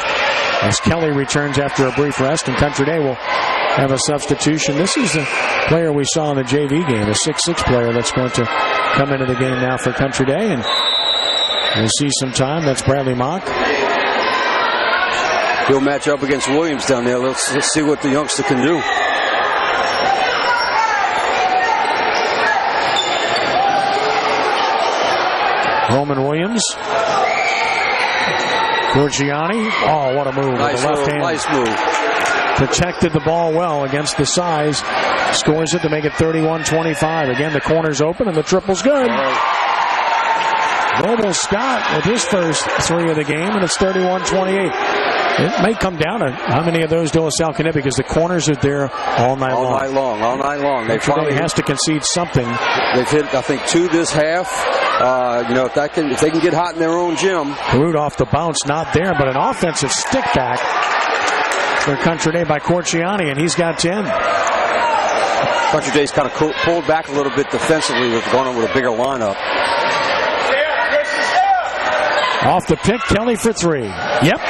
As Kelly returns after a brief rest, and Country Day will have a substitution. This is the player we saw in the JV game, a 6'6" player that's going to come into the game now for Country Day, and we'll see some time. That's Bradley Mock. He'll match up against Williams down there. Let's see what the youngster can do. Roman Williams. Gorgiani. Oh, what a move. Nice with the left hand. Nice move. Protected the ball well against the size. Scores it to make it 31-25. Again, the corner's open and the triple's good. Noble Scott with his first three of the game, and it's 31-28. It may come down to how many of those De La Salle can hit, because the corners are there all night long. All night long. They probably has to concede something. They've hit, I think, 2 this half. If they can get hot in their own gym. Root off the bounce, not there, but an offensive stick back for Country Day by Corciani, and he's got 10. Country Day's kind of pulled back a little bit defensively with going on with a bigger lineup. Off the pick, Kelly for 3. Yep.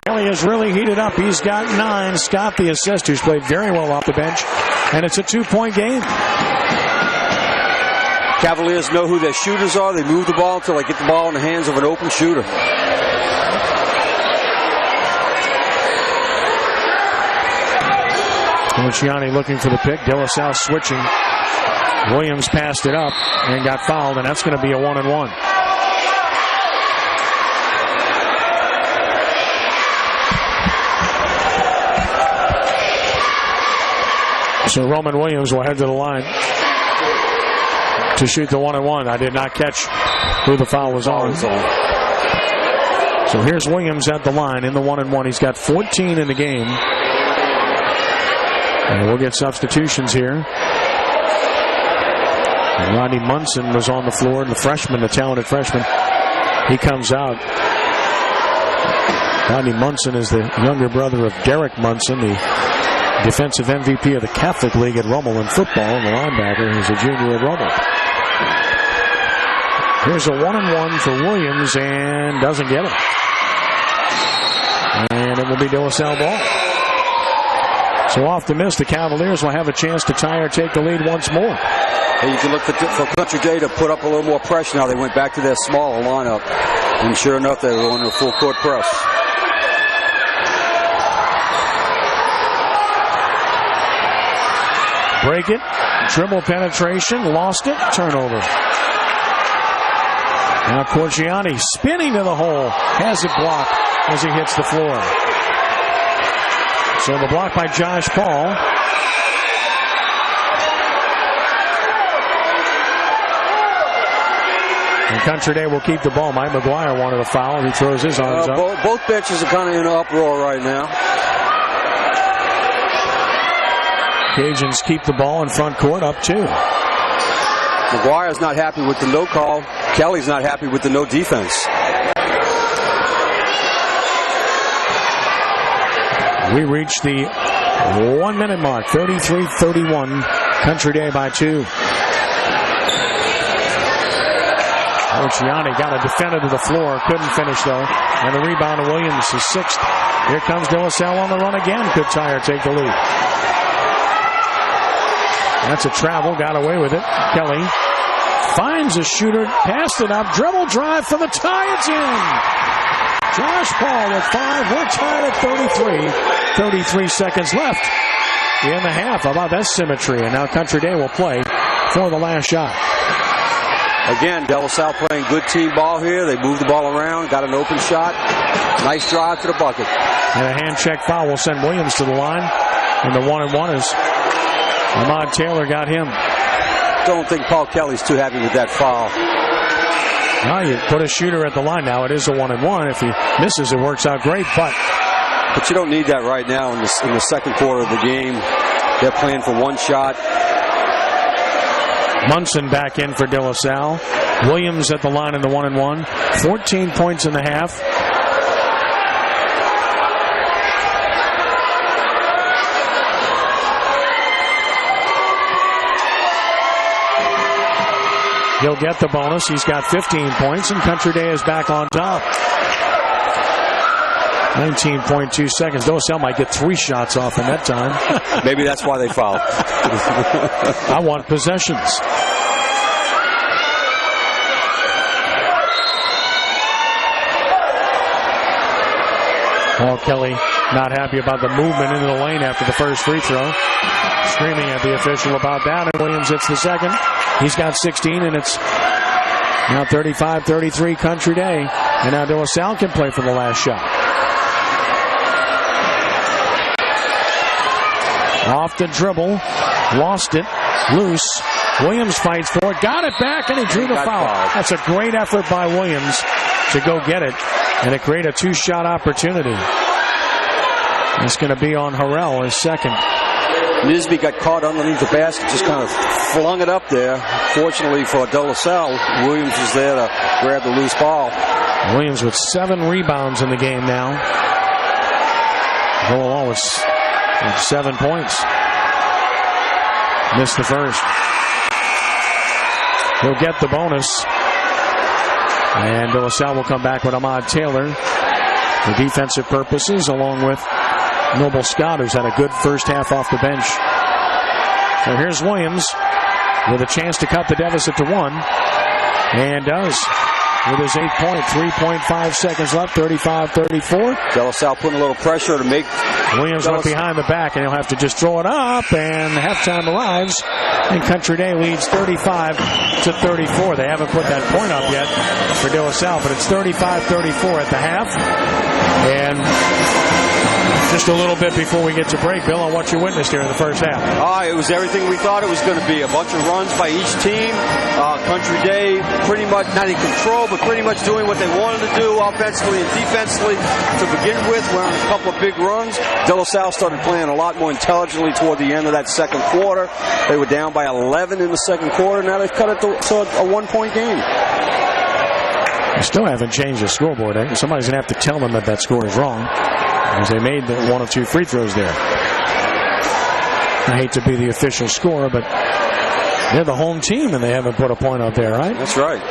Kelly has really heated up. He's got 9. Scott, the assist, who's played very well off the bench, and it's a 2-point game. Cavaliers know who their shooters are. They move the ball until they get the ball in the hands of an open shooter. Corciani looking for the pick. De La Salle switching. Williams passed it up and got fouled, and that's going to be a 1-and-1. So Roman Williams will head to the line to shoot the 1-and-1. I did not catch who the foul was on. So here's Williams at the line in the 1-and-1. He's got 14 in the game. And we'll get substitutions here. And Rodney Munson was on the floor, and the talented freshman, he comes out. Rodney Munson is the younger brother of Derek Munson, the defensive MVP of the Catholic League at Rummel in football, and the linebacker who's a junior at Rummel. Here's a 1-and-1 for Williams, and doesn't get it. And it will be De La Salle ball. So off the miss, the Cavaliers will have a chance to tie or take the lead once more. And you can look for Country Day to put up a little more pressure now. They went back to their smaller lineup. And sure enough, they were going to a full court press. Break it. Dribble penetration. Lost it. Turnover. Now Corciani spinning to the hole. Has it blocked as he hits the floor. So the block by Josh Paul. And Country Day will keep the ball. Mike McGuire wanted a foul. He throws his arms up. Both benches are kind of in an uproar right now. Cajuns keep the ball in front court, up 2. McGuire's not happy with the no call. Kelly's not happy with the no defense. We reach the 1-minute mark. 33-31. Country Day by 2. Corciani got a defender to the floor. Couldn't finish, though. And the rebound to Williams, his 6th. Here comes De La Salle on the run again. Could tie or take the lead. That's a travel. Got away with it. Kelly finds a shooter. Passed it up. Dribble drive for the tie. It's in. Josh Paul with 5. We're tied at 33. 33 seconds left in the half. How about that symmetry? And now Country Day will play for the last shot. Again, De La Salle playing good team ball here. They move the ball around. Got an open shot. Nice drive to the bucket. And a hand check foul will send Williams to the line. And the 1-and-1 is Ahmad Taylor got him. Don't think Paul Kelly's too happy with that foul. Now you put a shooter at the line now. It is a 1-and-1. If he misses, it works out great. But you don't need that right now in the second quarter of the game. They're playing for one shot. Munson back in for De La Salle. Williams at the line in the 1-and-1. 14 points in the half. He'll get the bonus. He's got 15 points, and Country Day is back on top. 19.2 seconds. Salle might get 3 shots off in that time. Maybe that's why they fouled. I want possessions. Paul Kelly not happy about the movement into the lane after the first free throw. Screaming at the official about that, and Williams hits the second. He's got 16, and it's now 35-33 Country Day. And now Salle can play for the last shot. Off the dribble, lost it, loose. Williams fights for it, got it back, and he drew the foul. That's a great effort by Williams to go get it and to create a 2-shot opportunity. It's going to be on Harrell, his second. Nisby got caught underneath the basket, just kind of flung it up there. Fortunately for De La Salle, Williams was there to grab the loose ball. Williams with 7 rebounds in the game now. Go along with 7 points. Missed the first. He'll get the bonus. And De La Salle will come back with Ahmad Taylor for defensive purposes, along with Noble Scott, who's had a good first half off the bench. So here's Williams with a chance to cut the deficit to 1. And does. With his 8 point, 3.5 seconds left, 35-34. De La Salle putting a little pressure to make. Williams went behind the back, and he'll have to just throw it up, and halftime arrives, and Country Day leads 35-34. They haven't put that point up yet for De La Salle, but it's 35-34 at the half. And just a little bit before we get to break, Bill, on what you witnessed here in the first half. It was everything we thought it was going to be. A bunch of runs by each team. Country Day pretty much not in control, but pretty much doing what they wanted to do offensively and defensively to begin with. Went on a couple of big runs. De La Salle started playing a lot more intelligently toward the end of that second quarter. They were down by 11 in the second quarter. Now they've cut it to a 1-point game. They still haven't changed the scoreboard. Somebody's going to have to tell them that score is wrong, because they made one of 2 free throws there. I hate to be the official scorer, but they're the home team, and they haven't put a point up there, right? That's right.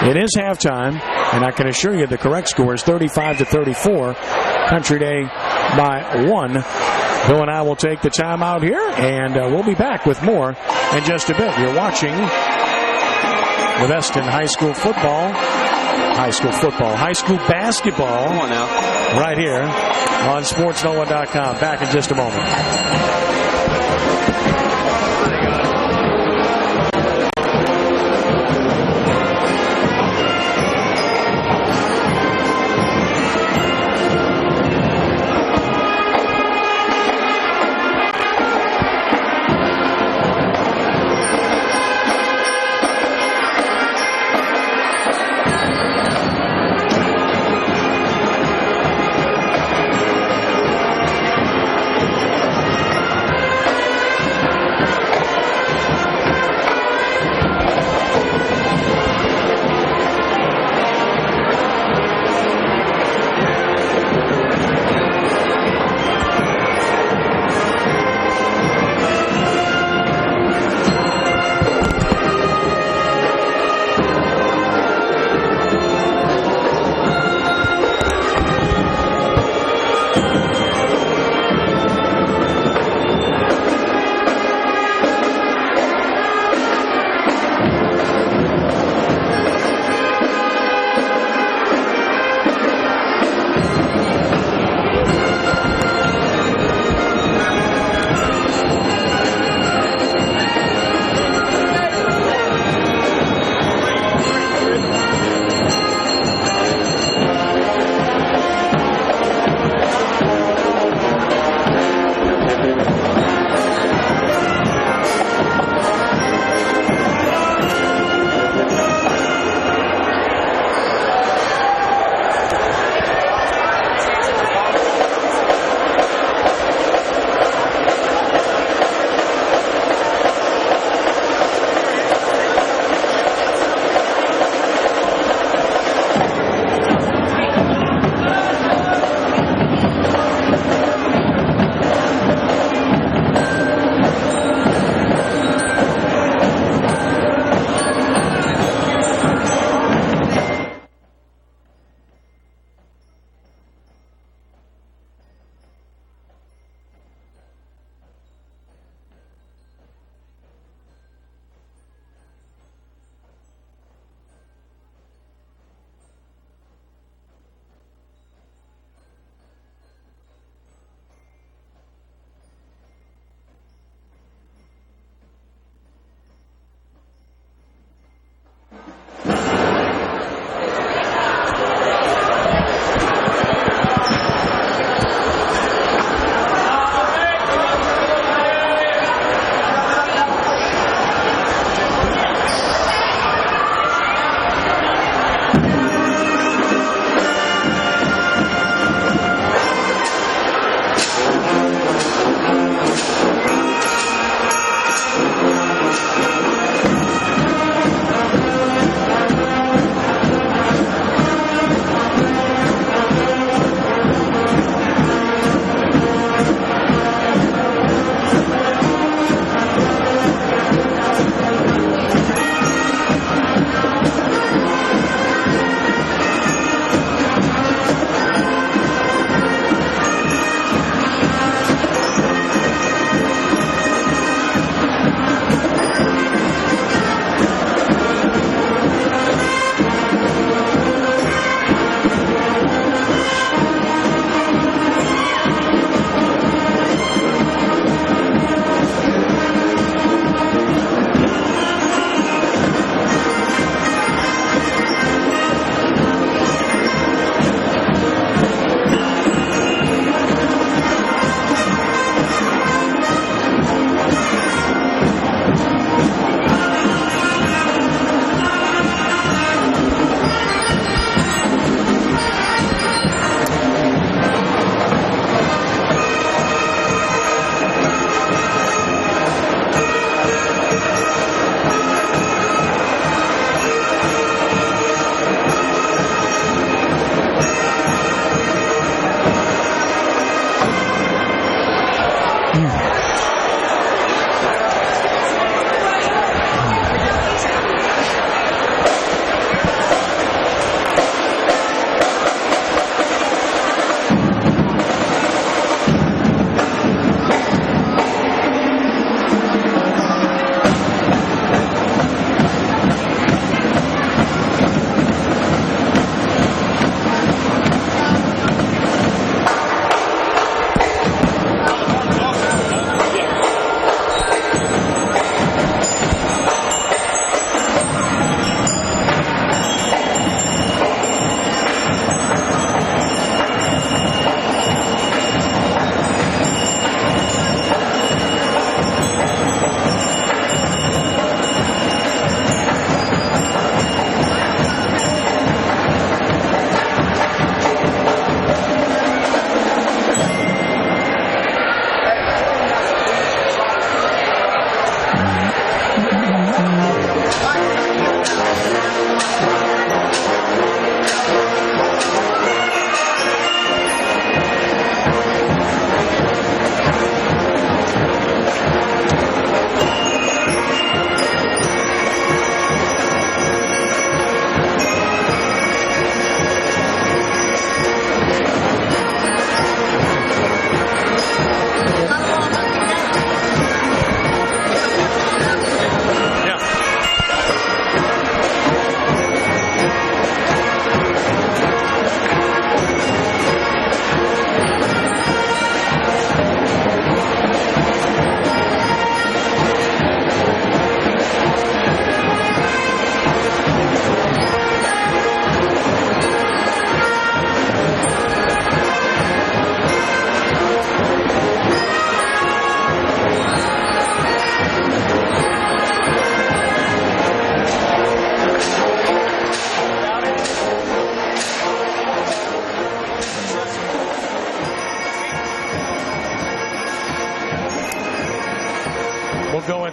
It is halftime, and I can assure you the correct score is 35-34. Country Day by 1. Bill and I will take the timeout here, and we'll be back with more in just a bit. You're watching Weston High School football. High school basketball. Come on now. Right here on SportsNola.com. Back in just a moment.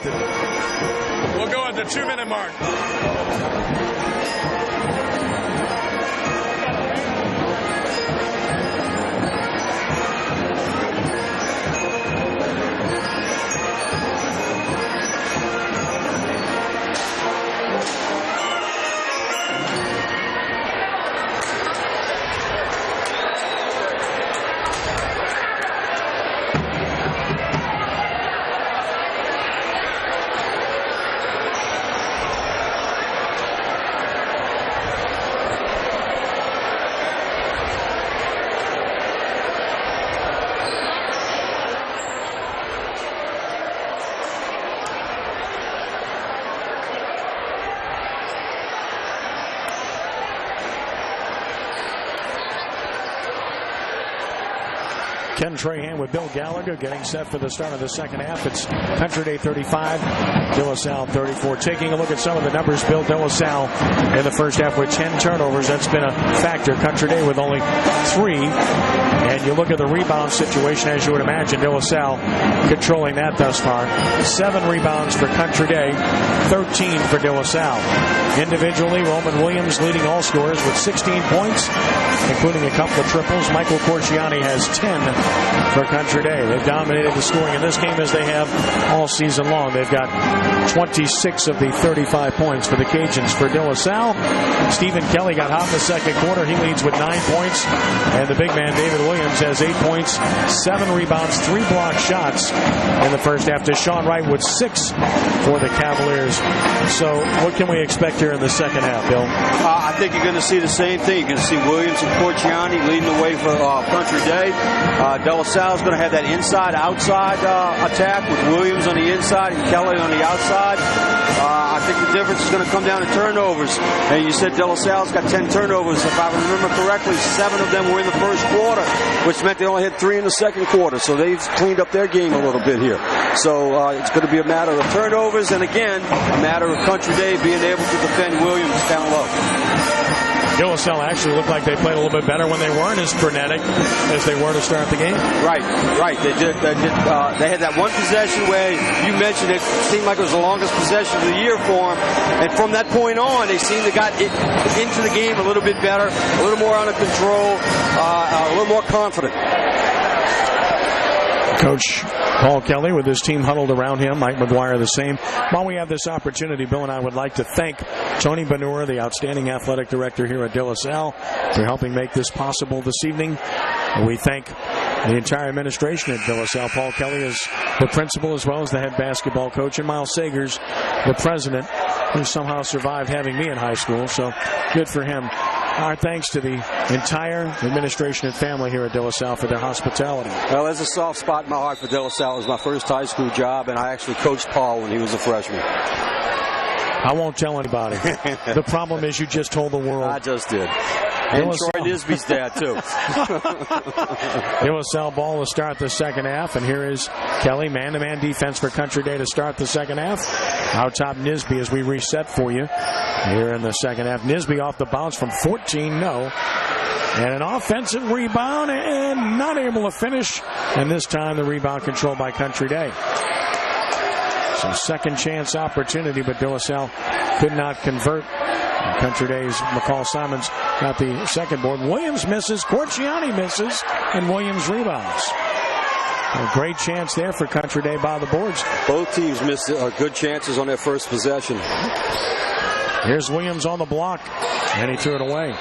at the 2-minute mark. Ken Trahan with Bill Gallagher getting set for the start of the second half. It's Country Day 35, De La Salle 34. Taking a look at some of the numbers, Bill, De La Salle in the first half with 10 turnovers. That's been a factor. Country Day with only 3. And you look at the rebound situation, as you would imagine, De La Salle controlling that thus far. 7 rebounds for Country Day, 13 for De La Salle. Individually, Roman Williams leading all scorers with 16 points, including a couple of triples. Michael Corciani has 10 for Country Day. They've dominated the scoring in this game as they have all season long. They've got 26 of the 35 points for the Cajuns. For De La Salle, Stephen Kelly got hot in the second quarter. He leads with 9 points. And the big man, David Williams, has 8 points, 7 rebounds, 3 blocked shots in the first half. Deshaun Wright with 6 for the Cavaliers. So what can we expect here in the second half, Bill? I think you're going to see the same thing. You're going to see Williams and Corciani leading the way for Country Day. De La Salle is going to have that inside-outside attack with Williams on the inside and Kelly on the outside. I think the difference is going to come down to turnovers. And you said De La Salle's got 10 turnovers. If I remember correctly, 7 of them were in the first quarter, which meant they only had 3 in the second quarter. So they've cleaned up their game a little bit here. So it's going to be a matter of turnovers and, again, a matter of Country Day being able to defend Williams down low. De La Salle actually looked like they played a little bit better when they weren't as frenetic as they were to start the game. Right. They did. They had that one possession where you mentioned it seemed like it was the longest possession of the year for them. And from that point on, they seemed to got into the game a little bit better, a little more under control, a little more confident. Coach Paul Kelly with his team huddled around him. Mike McGuire the same. While we have this opportunity, Bill and I would like to thank Tony Benur, the outstanding athletic director here at De La Salle, for helping make this possible this evening. We thank the entire administration at De La Salle. Paul Kelly is the principal as well as the head basketball coach, and Miles Sagers, the president, who somehow survived having me in high school. So good for him. Our thanks to the entire administration and family here at De La Salle for their hospitality. Well, there's a soft spot in my heart for De La Salle. It was my first high school job, and I actually coached Paul when he was a freshman. I won't tell anybody. The problem is you just told the world. I just did. And Troy Nisby's dad, too. De La Salle ball to start the second half, and here is Kelly, man-to-man defense for Country Day to start the second half. Out top, Nisby as we reset for you here in the second half. Nisby off the bounce from 14, no. And an offensive rebound, and not able to finish. And this time the rebound controlled by Country Day. So second chance opportunity, but De La Salle could not convert. Country Day's McCall Simons got the second board. Williams misses, Corciani misses, and Williams rebounds. A great chance there for Country Day by the boards. Both teams missed good chances on their first possession. Here's Williams on the block, and he threw it away.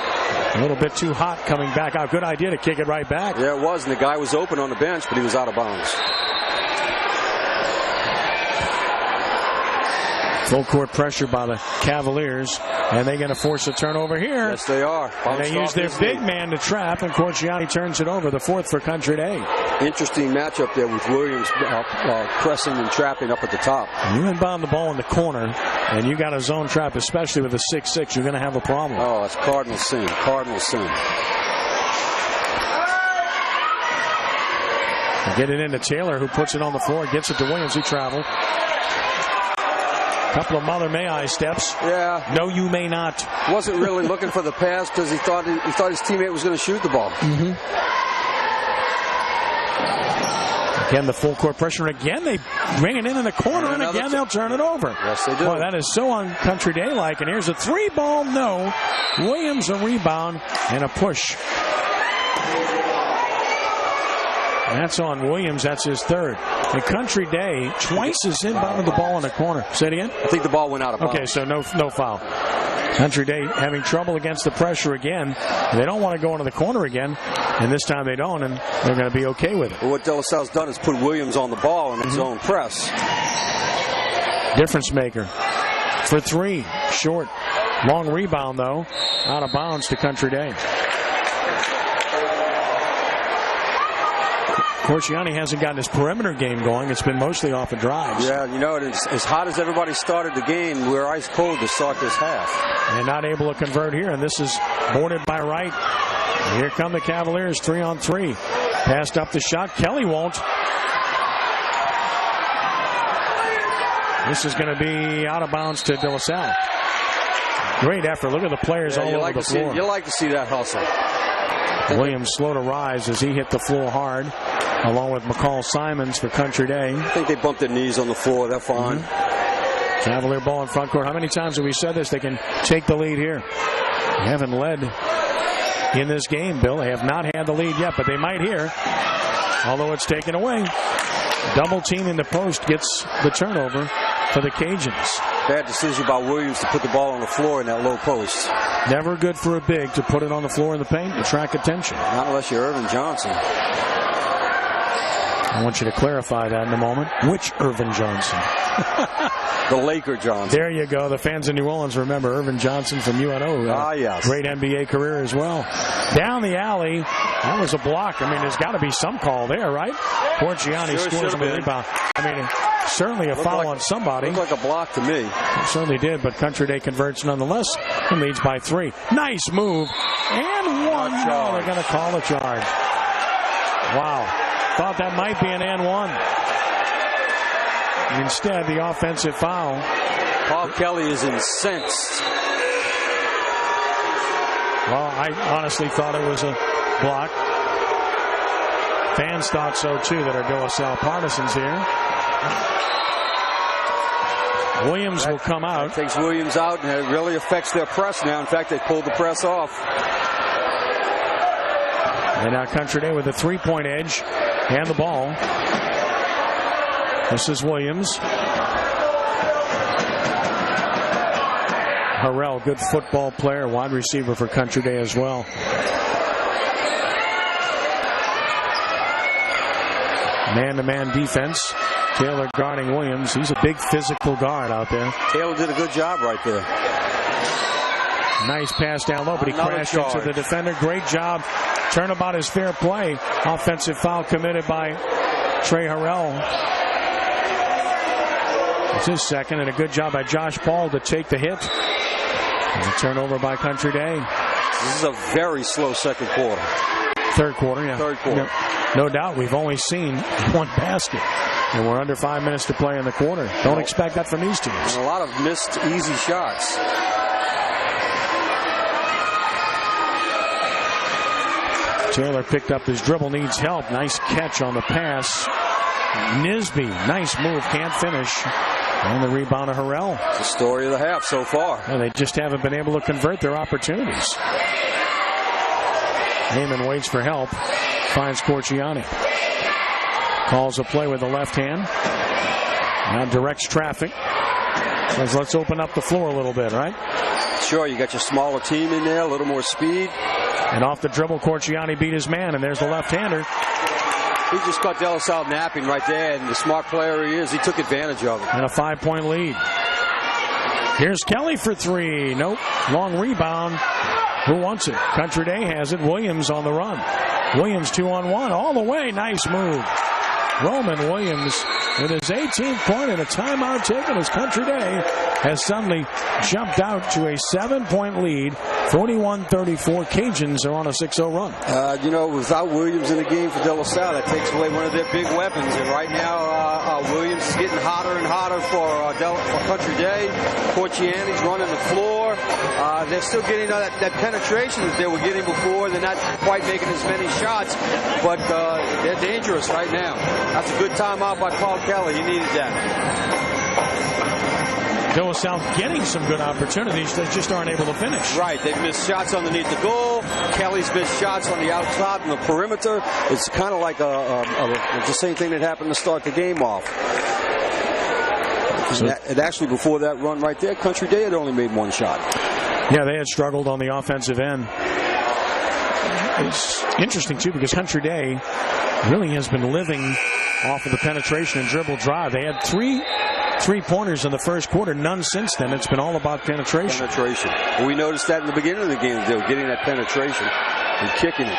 A little bit too hot coming back out. Good idea to kick it right back. Yeah, it was, and the guy was open on the bench, but he was out of bounds. Full court pressure by the Cavaliers, and they're going to force a turnover here. Yes, they are. And they use their big man to trap, and Corciani turns it over. The fourth for Country Day. Interesting matchup there with Williams pressing and trapping up at the top. You inbound the ball in the corner, and you got a zone trap, especially with a 6'6", you're going to have a problem. Oh, it's cardinal sin. Cardinal sin. Get it into Taylor, who puts it on the floor, gets it to Williams, who traveled. Couple of Mother May I steps. Yeah. No, you may not. Wasn't really looking for the pass because he thought his teammate was going to shoot the ball. Again, the full court pressure. Again, they bring it in the corner, and again, they'll turn it over. Yes, they do. Boy, that is so on Country Day-like. And here's a three-ball, no. Williams a rebound and a push. That's on Williams. That's his third. And Country Day twice has inbounded the ball in the corner. Say it again? I think the ball went out of bounds. Okay, so no foul. Country Day having trouble against the pressure again. They don't want to go into the corner again, and this time they don't, and they're going to be okay with it. Well, what De La Salle's done is put Williams on the ball in his own press. Difference maker for three. Short. Long rebound, though. Out of bounds to Country Day. Corciani hasn't gotten his perimeter game going. It's been mostly off of drives. Yeah, you know, as hot as everybody started the game, we're ice cold to start this half. And not able to convert here, and this is boarded by Wright. Here come the Cavaliers, 3-on-3. Passed up the shot. Kelly won't. This is going to be out of bounds to De La Salle. Great effort. Look at the players all over the floor. You like to see that hustle. Williams slow to rise as he hit the floor hard, along with McCall Simons for Country Day. I think they bumped their knees on the floor. They're fine. Cavalier ball in front court. How many times have we said this? They can take the lead here. They haven't led in this game, Bill. They have not had the lead yet, but they might here, although it's taken away. Double team in the post gets the turnover for the Cajuns. Bad decision by Williams to put the ball on the floor in that low post. Never good for a big to put it on the floor in the paint to attract attention. Not unless you're Irvin Johnson. I want you to clarify that in a moment. Which Irvin Johnson? The Laker Johnson. There you go. The fans in New Orleans remember Irvin Johnson from UNO. Yes. Great NBA career as well. Down the alley. That was a block. I mean, there's got to be some call there, right? Corciani scores on the rebound. I mean, certainly a foul on somebody. Looked like a block to me. It certainly did, but Country Day converts nonetheless and leads by 3. Nice move. And one. No, they're going to call a charge. Wow. Thought that might be an and one. Instead, the offensive foul. Paul Kelly is incensed. Well, I honestly thought it was a block. Fans thought so too that are De La Salle partisans here. Williams will come out. Takes Williams out, and it really affects their press now. In fact, they pulled the press off. And now Country Day with a three-point edge and the ball. This is Williams. Harrell, good football player, wide receiver for Country Day as well. Man-to-man defense. Taylor guarding Williams. He's a big physical guard out there. Taylor did a good job right there. Nice pass down low, but he crashed into the defender. Great job. Turnabout is fair play. Offensive foul committed by Trey Harrell. It's his second, and a good job by Josh Paul to take the hit. And a turnover by Country Day. This is a very slow second quarter. Third quarter, yeah. Third quarter. No doubt. We've only seen one basket, and we're under 5 minutes to play in the quarter. Don't expect that from these teams. And a lot of missed easy shots. Taylor picked up his dribble, needs help. Nice catch on the pass. Nisby, nice move, can't finish. And the rebound of Harrell. It's the story of the half so far. And they just haven't been able to convert their opportunities. Heyman waits for help. Finds Corciani. Calls a play with the left hand. Now directs traffic. Says, let's open up the floor a little bit, right? Sure, you got your smaller team in there, a little more speed. And off the dribble, Corciani beat his man, and there's the left-hander. He just caught De La Salle napping right there, and the smart player he is, he took advantage of it. And a 5-point lead. Here's Kelly for 3. Nope. Long rebound. Who wants it? Country Day has it. Williams on the run. Williams 2-on-1 all the way. Nice move. Roman Williams with his 18th point and a timeout taken as Country Day has suddenly jumped out to a 7-point lead 41-34. Cajuns are on a 6-0 run. Without Williams in the game for De La Salle, that takes away one of their big weapons. And right now, Williams is getting hotter and hotter for Country Day. Corciani's running the floor. They're still getting that penetration that they were getting before. They're not quite making as many shots, but they're dangerous right now. That's a good timeout by Paul Kelly. He needed that. De La Salle getting some good opportunities. They just aren't able to finish. Right. They've missed shots underneath the goal. Kelly's missed shots on the outside and the perimeter. It's kind of like the same thing that happened to start the game off. And actually, before that run right there, Country Day had only made one shot. Yeah, they had struggled on the offensive end. It's interesting, too, because Country Day really has been living off of the penetration and dribble drive. They had three-pointers in the first quarter, none since then. It's been all about penetration. We noticed that in the beginning of the game. They were getting that penetration and kicking it.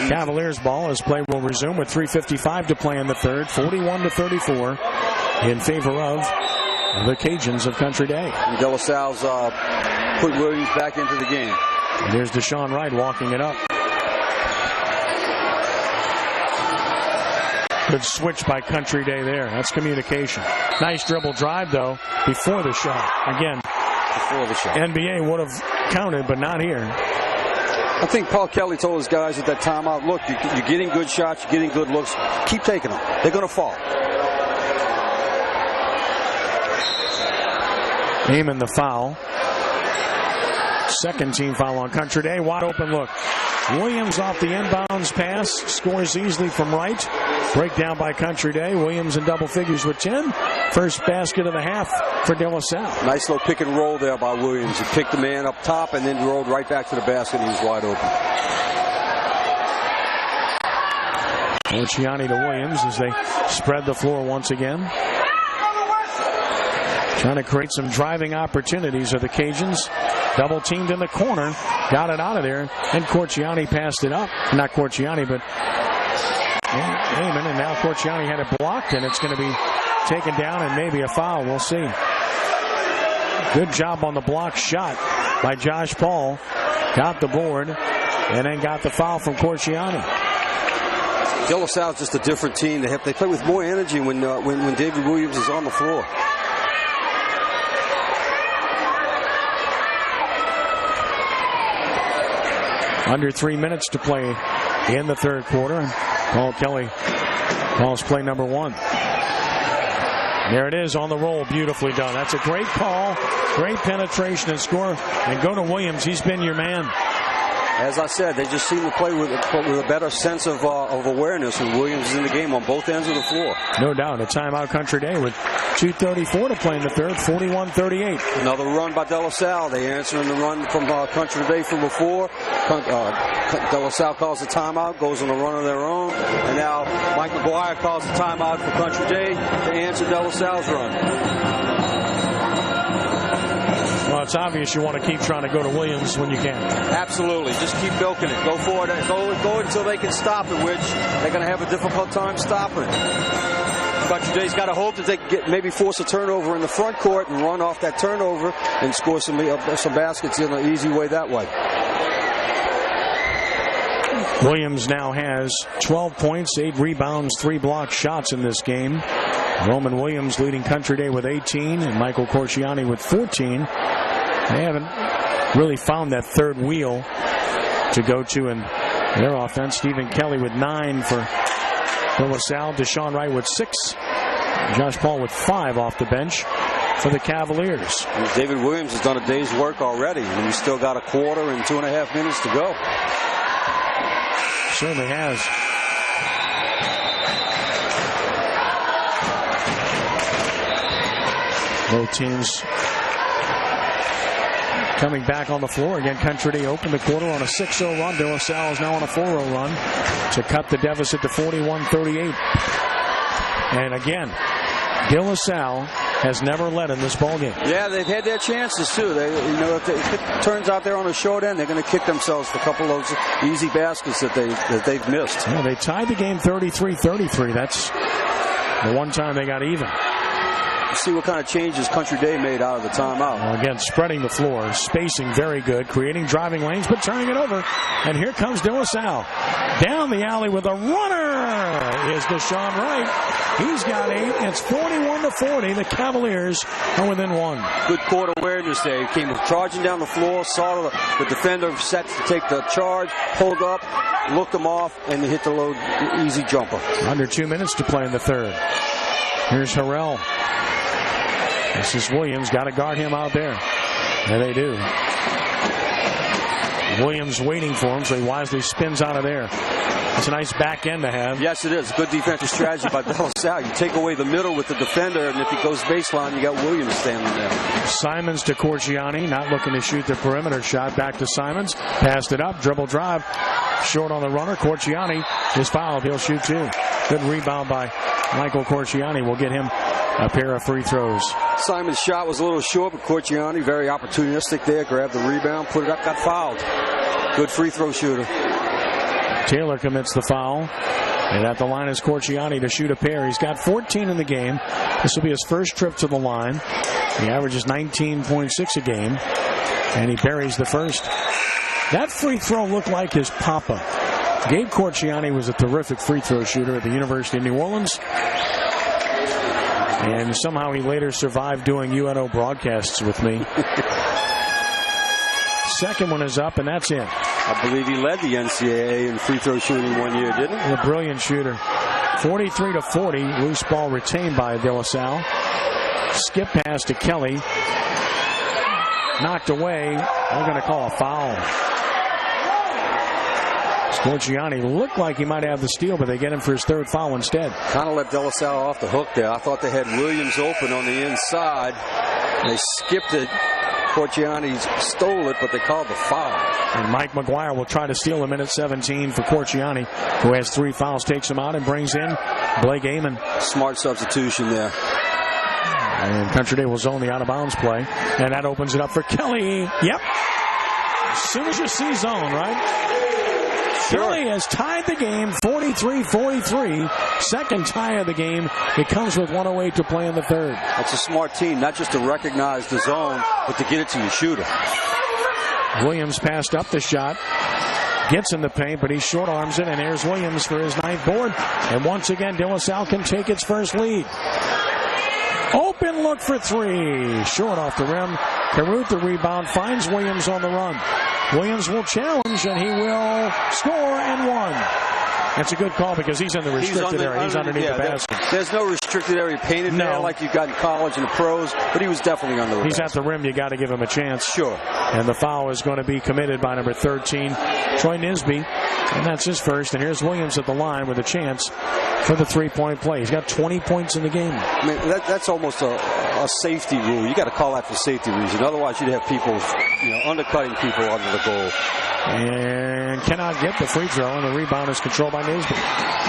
Cavaliers ball as play will resume with 3:55 to play in the third. 41-34 in favor of the Cajuns of Country Day. And De La Salle's put Williams back into the game. And there's Deshaun Wright walking it up. Good switch by Country Day there. That's communication. Nice dribble drive, though, before the shot. Again, before the shot. NBA would have counted, but not here. I think Paul Kelly told his guys at that timeout, look, you're getting good shots, you're getting good looks. Keep taking them. They're going to fall. Aiming the foul. Second team foul on Country Day. Wide open look. Williams off the inbounds pass. Scores easily from right. Breakdown by Country Day. Williams in double figures with 10. First basket of the half for De La Salle. Nice little pick and roll there by Williams. He picked the man up top and then rolled right back to the basket and he was wide open. Corciani to Williams as they spread the floor once again. Trying to create some driving opportunities of the Cajuns. Double teamed in the corner. Got it out of there. And Corciani passed it up. Not Corciani, but Heyman. And now Corciani had it blocked, and it's going to be taken down and maybe a foul. We'll see. Good job on the block shot by Josh Paul. Got the board and then got the foul from Corciani. De La Salle's just a different team. They play with more energy when David Williams is on the floor. Under 3 minutes to play in the third quarter. Paul Kelly calls play number one. There it is on the roll. Beautifully done. That's a great call. Great penetration and score. And go to Williams. He's been your man. As I said, they just seem to play with a better sense of awareness when Williams is in the game on both ends of the floor. No doubt. A timeout Country Day with 2:34 to play in the third. 41-38. Another run by De La Salle. They answering the run from Country Day from before. De La Salle calls a timeout, goes on a run of their own. And now Mike McGuire calls a timeout for Country Day to answer De La Salle's run. Well, it's obvious you want to keep trying to go to Williams when you can. Absolutely. Just keep milking it. Go for it. Go until they can stop it, which they're going to have a difficult time stopping it. Country Day's got to hope that they can maybe force a turnover in the front court and run off that turnover and score some baskets in an easy way that way. Williams now has 12 points, 8 rebounds, 3 blocked shots in this game. Roman Williams leading Country Day with 18 and Michael Corciani with 14. They haven't really found that third wheel to go to in their offense. Stephen Kelly with 9 for De La Salle. Deshaun Wright with 6. Josh Paul with 5 off the bench for the Cavaliers. And David Williams has done a day's work already, and we still got a quarter and 2.5 minutes to go. Certainly has. Both teams coming back on the floor. Again, Country Day opened the quarter on a 6-0 run. De La Salle is now on a 4-0 run to cut the deficit to 41-38. And again, De La Salle has never led in this ballgame. Yeah, they've had their chances too. If it turns out they're on a short end, they're going to kick themselves for a couple of those easy baskets that they've missed. Yeah, they tied the game 33-33. That's the one time they got even. see what kind of changes Country Day made out of the timeout. Well, again, spreading the floor, spacing very good, creating driving lanes, but turning it over. And here comes De La Salle. Down the alley with a runner is Deshaun Wright. He's got 8. It's 41-40. The Cavaliers are within 1. Good court awareness there. He came charging down the floor, saw the defender set to take the charge, pulled up, looked him off, and hit the low easy jumper. Under 2 minutes to play in the third. Here's Harrell. This is Williams. Got to guard him out there. There they do. Williams waiting for him, so he wisely spins out of there. It's a nice back end to have. Yes, it is. Good defensive strategy by De La Salle. You take away the middle with the defender, and if he goes baseline, you got Williams standing there. Simons to Corciani, not looking to shoot the perimeter shot. Back to Simons. Passed it up. Dribble drive. Short on the runner. Corciani is fouled. He'll shoot 2. Good rebound by Michael Corciani will get him a pair of free throws. Simon's shot was a little short, but Corciani very opportunistic there. Grabbed the rebound, put it up, got fouled. Good free throw shooter. Taylor commits the foul. And at the line is Corciani to shoot a pair. He's got 14 in the game. This will be his first trip to the line. He averages 19.6 a game. And he buries the first. That free throw looked like his papa. Gabe Corciani was a terrific free throw shooter at the University of New Orleans. And somehow he later survived doing UNO broadcasts with me. Second one is up, and that's in. I believe he led the NCAA in free throw shooting one year, didn't he? A brilliant shooter. 43-40. Loose ball retained by De La Salle. Skip pass to Kelly. Knocked away. I'm going to call a foul. Corciani looked like he might have the steal, but they get him for his third foul instead. Kind of let De La Salle off the hook there. I thought they had Williams open on the inside. They skipped it. Corciani stole it, but they called the foul. And Mike McGuire will try to steal a minute 17 for Corciani, who has 3 fouls, takes him out and brings in Blake Amon. Smart substitution there. And Country Day will zone the out-of-bounds play, and that opens it up for Kelly. Yep. As soon as you see zone, right? Kelly has tied the game 43-43. Second tie of the game. It comes with 1:08 to play in the third. That's a smart team, not just to recognize the zone, but to get it to your shooter. Williams passed up the shot. Gets in the paint, but he short arms it, and there's Williams for his 9th board. And once again, De La Salle can take its first lead. Open look for 3. Short off the rim. Caruth the rebound, finds Williams on the run. Williams will challenge, and he will score and 1. That's a good call because he's in the restricted area. He's underneath the basket. There's no restricted area painted there like you've got in college and the pros, but he was definitely under the basket. He's at the rim. You got to give him a chance. Sure. And the foul is going to be committed by number 13, Troy Nisby. And that's his first. And here's Williams at the line with a chance for the 3-point play. He's got 20 points in the game. I mean, that's almost a safety rule. You got to call that for safety reason. Otherwise, you'd have people, undercutting people under the goal. And cannot get the free throw, and the rebound is controlled by Nisby.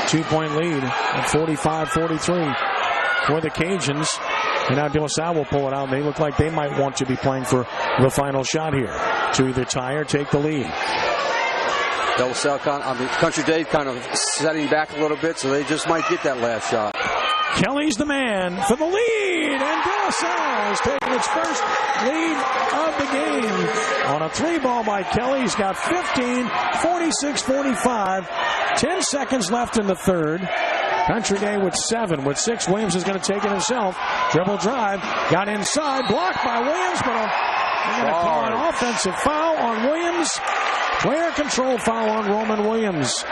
2-point lead at 45-43 for the Cajuns. And now De La Salle will pull it out. They look like they might want to be playing for the final shot here to either tie or take the lead. De La Salle, Country Day kind of setting back a little bit, so they just might get that last shot. Kelly's the man for the lead, and De La Salle has taken its first lead of the game on a 3-ball by Kelly. He's got 15, 46-45, 10 seconds left in the third. Country Day with 7. With 6, Williams is going to take it himself. Dribble drive, got inside, blocked by Williams, but they're going to call an offensive foul on Williams. Player control foul on Roman Williams.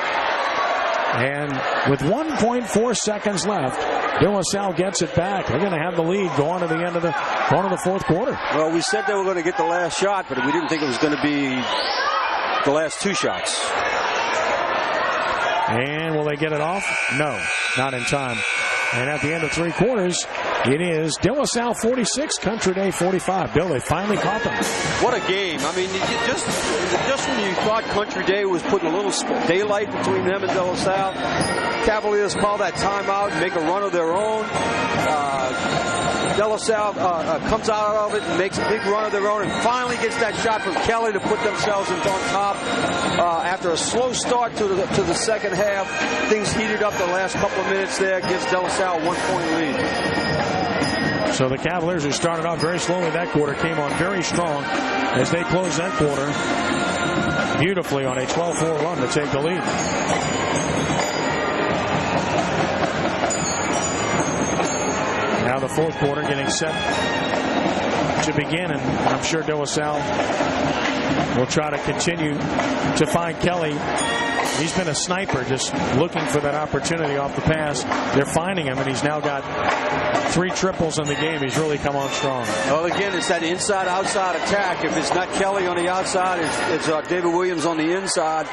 And with 1.4 seconds left, De La Salle gets it back. They're going to have the lead go on to the end of the fourth quarter. Well, we said they were going to get the last shot, but we didn't think it was going to be the last 2 shots. And will they get it off? No, not in time. And at the end of 3 quarters, it is De La Salle 46, Country Day 45. Bill, they finally caught them. What a game. I mean, just when you thought Country Day was putting a little daylight between them and De La Salle, Cavaliers call that timeout and make a run of their own. De La Salle comes out of it and makes a big run of their own and finally gets that shot from Kelly to put themselves on top. After a slow start to the second half, things heated up the last couple of minutes there, gives De La Salle a 1-point lead. So the Cavaliers, who started off very slowly that quarter, came on very strong as they closed that quarter beautifully on a 12-4 run to take the lead. Now the fourth quarter getting set to begin, and I'm sure De La Salle will try to continue to find Kelly. He's been a sniper, just looking for that opportunity off the pass. They're finding him, and he's now got 3 triples in the game. He's really come on strong. Well, again, it's that inside-outside attack. If it's not Kelly on the outside, it's David Williams on the inside.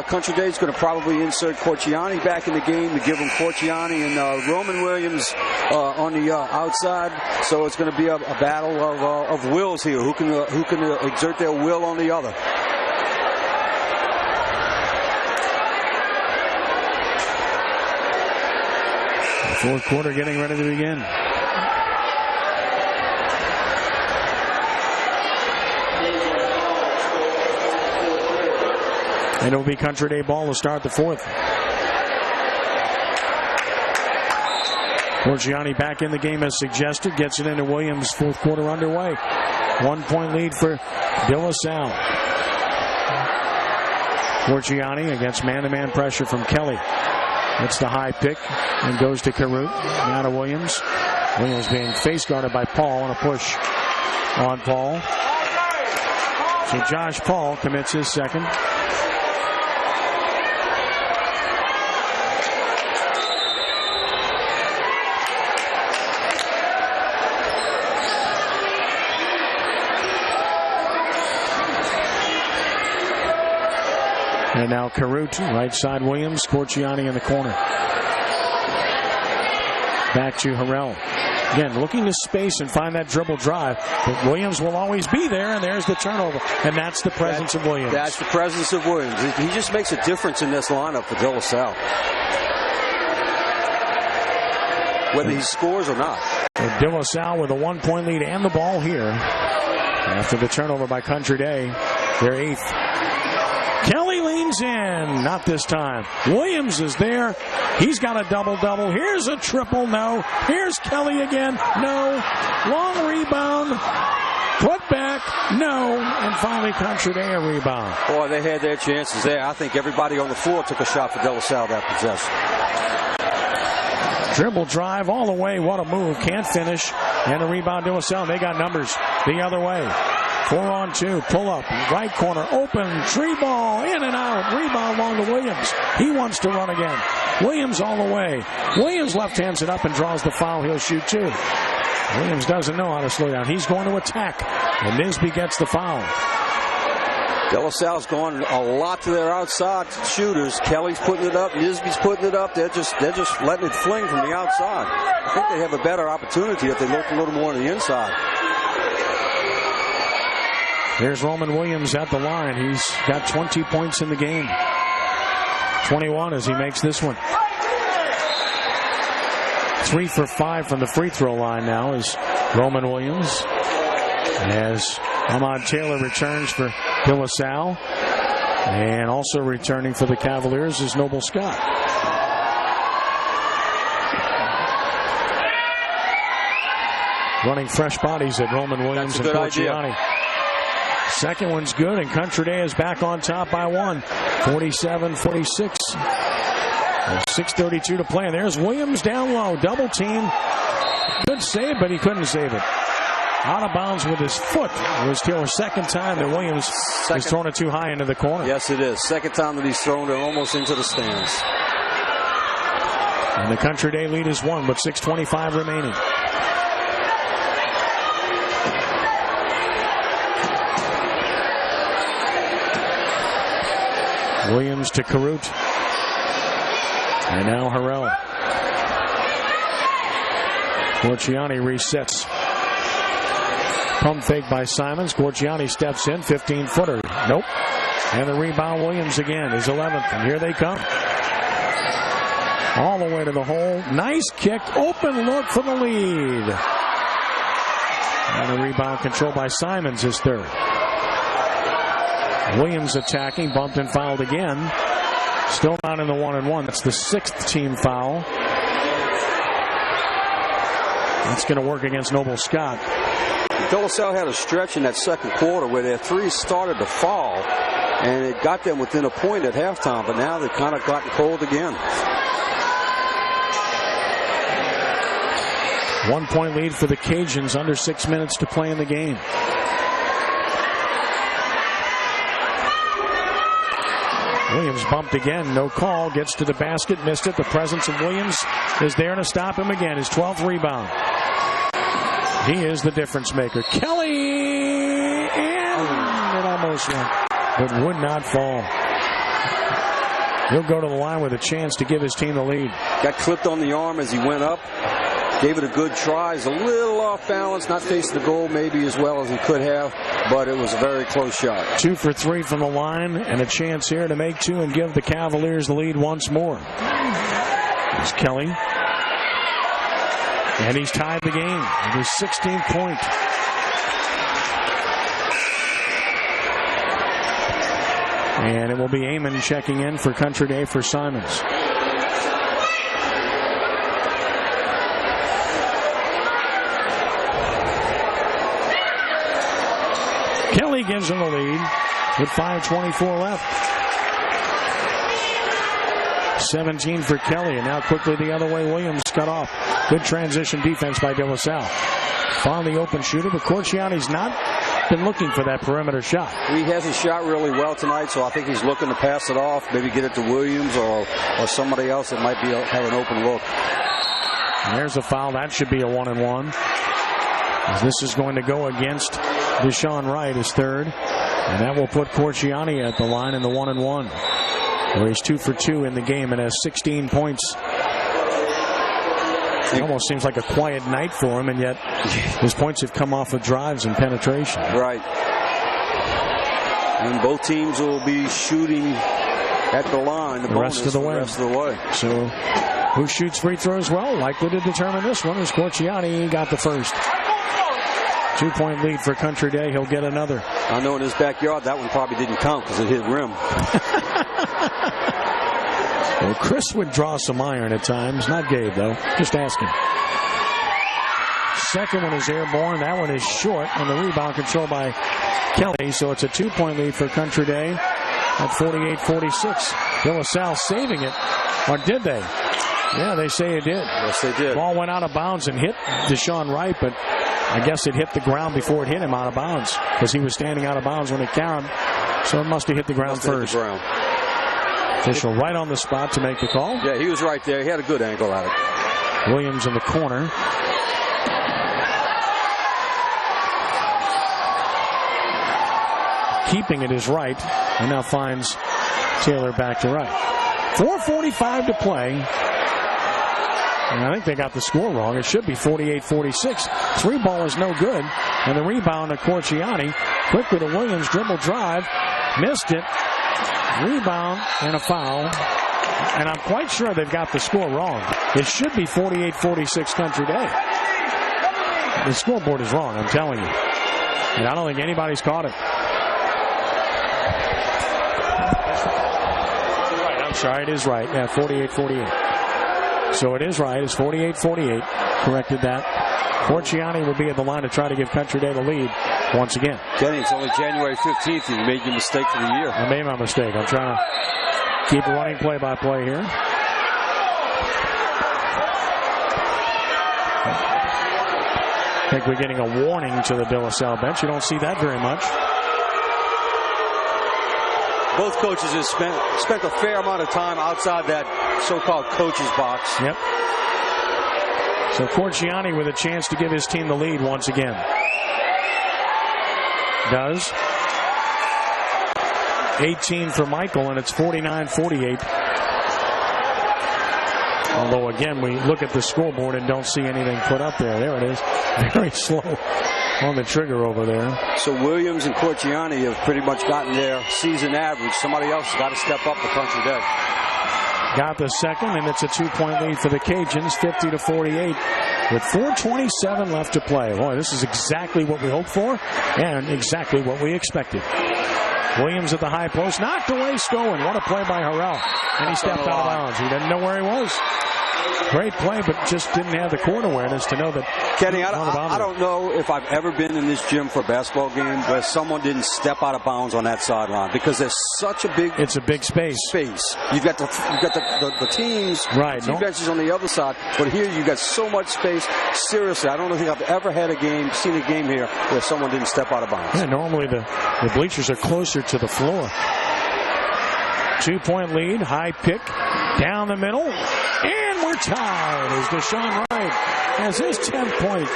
Country Day is going to probably insert Corciani back in the game to give him Corciani and Roman Williams on the outside. So it's going to be a battle of wills here. Who can exert their will on the other? Fourth quarter getting ready to begin. And it'll be Country Day ball to start the fourth. Corciani back in the game as suggested. Gets it into Williams. Fourth quarter underway. 1-point lead for De La Salle. Corciani against man-to-man pressure from Kelly. It's the high pick and goes to Carute. Now to Williams. Williams being face guarded by Paul on a push on Paul. So Josh Paul commits his second. And now Carute, right side Williams, Corciani in the corner. Back to Harrell. Again, looking to space and find that dribble drive. But Williams will always be there, and there's the turnover. And that's the presence of Williams. That's the presence of Williams. He just makes a difference in this lineup for De La Salle, whether he scores or not. De La Salle with a 1-point lead and the ball here. After the turnover by Country Day, their 8th. Kelly leans in. Not this time. Williams is there. He's got a double-double. Here's a triple. No. Here's Kelly again. No. Long rebound. Put back. No. And finally Country Day a rebound. Boy, they had their chances there. I think everybody on the floor took a shot for De La Salle that possession. Dribble drive all the way. What a move. Can't finish. And a rebound De La Salle. They got numbers the other way. 4-on-2, pull up, right corner, open, tree ball, in and out, rebound along to Williams. He wants to run again. Williams all the way. Williams left hands it up and draws the foul. He'll shoot 2. Williams doesn't know how to slow down. He's going to attack, and Nisby gets the foul. De La Salle's going a lot to their outside shooters. Kelly's putting it up, Nisby's putting it up. They're just letting it fling from the outside. I think they have a better opportunity if they look a little more on the inside. There's Roman Williams at the line. He's got 20 points in the game. 21 as he makes this one. 3 for 5 from the free throw line now is Roman Williams. As Ahmad Taylor returns for De La Salle. And also returning for the Cavaliers is Noble Scott. Running fresh bodies at Roman Williams and Corciani. Second one's good, and Country Day is back on top by 1. 47-46. 6:32 to play. And there's Williams down low. Double team. Good save, but he couldn't save it. Out of bounds with his foot. It was Taylor's second time that Williams has thrown it too high into the corner. Yes, it is. Second time that he's thrown it almost into the stands. And the Country Day lead is 1, with 6:25 remaining. Williams to Carute. And now Harrell. Corciani resets. Pump fake by Simons. Corciani steps in. 15-footer. Nope. And the rebound, Williams again, his 11th. And here they come. All the way to the hole. Nice kick. Open look for the lead. And the rebound controlled by Simons, his 3rd. Williams attacking, bumped and fouled again. Still not in the 1-and-1. That's the 6th team foul. That's going to work against Noble Scott. De La Salle had a stretch in that second quarter where their threes started to fall, and it got them within a point at halftime, but now they've kind of gotten cold again. 1 point lead for the Cajuns, under 6 minutes to play in the game. Williams bumped again, no call, gets to the basket, missed it. The presence of Williams is there to stop him again, his 12th rebound. He is the difference maker. Kelly, and it almost went, but would not fall. He'll go to the line with a chance to give his team the lead. Got clipped on the arm as he went up. Gave it a good try. He's a little off balance, not facing the goal maybe as well as he could have, but it was a very close shot. 2 for 3 from the line, and a chance here to make 2 and give the Cavaliers the lead once more. There's Kelly. And he's tied the game with his 16th point. And it will be Amon checking in for Country Day for Simons. Kelly gives him the lead with 5:24 left. 17 for Kelly, and now quickly the other way. Williams cut off. Good transition defense by De La Salle. Found the open shooter, but Corciani's not been looking for that perimeter shot. He hasn't shot really well tonight, so I think he's looking to pass it off, maybe get it to Williams or somebody else that might have an open look. And there's a foul. That should be a 1-and-1. As this is going to go against Deshaun Wright, his third. And that will put Corciani at the line in the 1-and-1. Where he's 2 for 2 in the game and has 16 points. It almost seems like a quiet night for him, and yet his points have come off of drives and penetration. Right. And both teams will be shooting at the line the rest of the way. So who shoots free throws well? Likely to determine this one as Corciani got the first. 2-point lead for Country Day. He'll get another. I know in his backyard that one probably didn't count because it hit rim. Well, Chris would draw some iron at times. Not Gabe, though. Just asking. Second one is airborne. That one is short, and the rebound controlled by Kelly. So it's a 2-point lead for Country Day at 48-46. De La Salle saving it. Or did they? Yeah, they say it did. Yes, they did. Ball went out of bounds and hit Deshaun Wright, but I guess it hit the ground before it hit him out of bounds because he was standing out of bounds when it carried him. So it must have hit the ground first. Official right on the spot to make the call. Yeah, he was right there. He had a good angle at it. Williams in the corner. Keeping it is Wright, and now finds Taylor back to Wright. 4:45 to play. And I think they got the score wrong. It should be 48-46. 3 ball is no good. And the rebound to Corciani. Quickly to Williams. Dribble drive. Missed it. Rebound and a foul. And I'm quite sure they've got the score wrong. It should be 48-46 Country Day. The scoreboard is wrong, I'm telling you. And I don't think anybody's caught it. I'm sorry, it is right. Yeah, 48-48. So it is right. It's 48-48. Corrected that. Corciani will be at the line to try to give Country Day the lead once again. Kenny, it's only January 15th and you made your mistake for the year. I made my mistake. I'm trying to keep running play-by-play here. I think we're getting a warning to the De La Salle bench. You don't see that very much. Both coaches have spent a fair amount of time outside that so-called coach's box. Yep. So Corciani with a chance to give his team the lead once again. Does. 18 for Michael, and it's 49-48. Although, again, we look at the scoreboard and don't see anything put up there. There it is. Very slow on the trigger over there. So Williams and Corciani have pretty much gotten their season average. Somebody else has got to step up for Country Day. Got the second, and it's a 2-point lead for the Cajuns, 50-48, with 4:27 left to play. Boy, this is exactly what we hoped for and exactly what we expected. Williams at the high post, knocked away Scowen. What a play by Harrell. And he stepped out of bounds. He didn't know where he was. Great play, but just didn't have the court awareness to know that. Kenny, I don't know if I've ever been in this gym for a basketball game where someone didn't step out of bounds on that sideline, because there's such a big. It's a big space. You've got the teams, right? Two benches on the other side, but here you got so much space. Seriously, I don't think I've ever seen a game here where someone didn't step out of bounds. Yeah, normally the bleachers are closer to the floor. 2-point lead, high pick, down the middle, and we're tied as Deshaun Wright has his 10th point,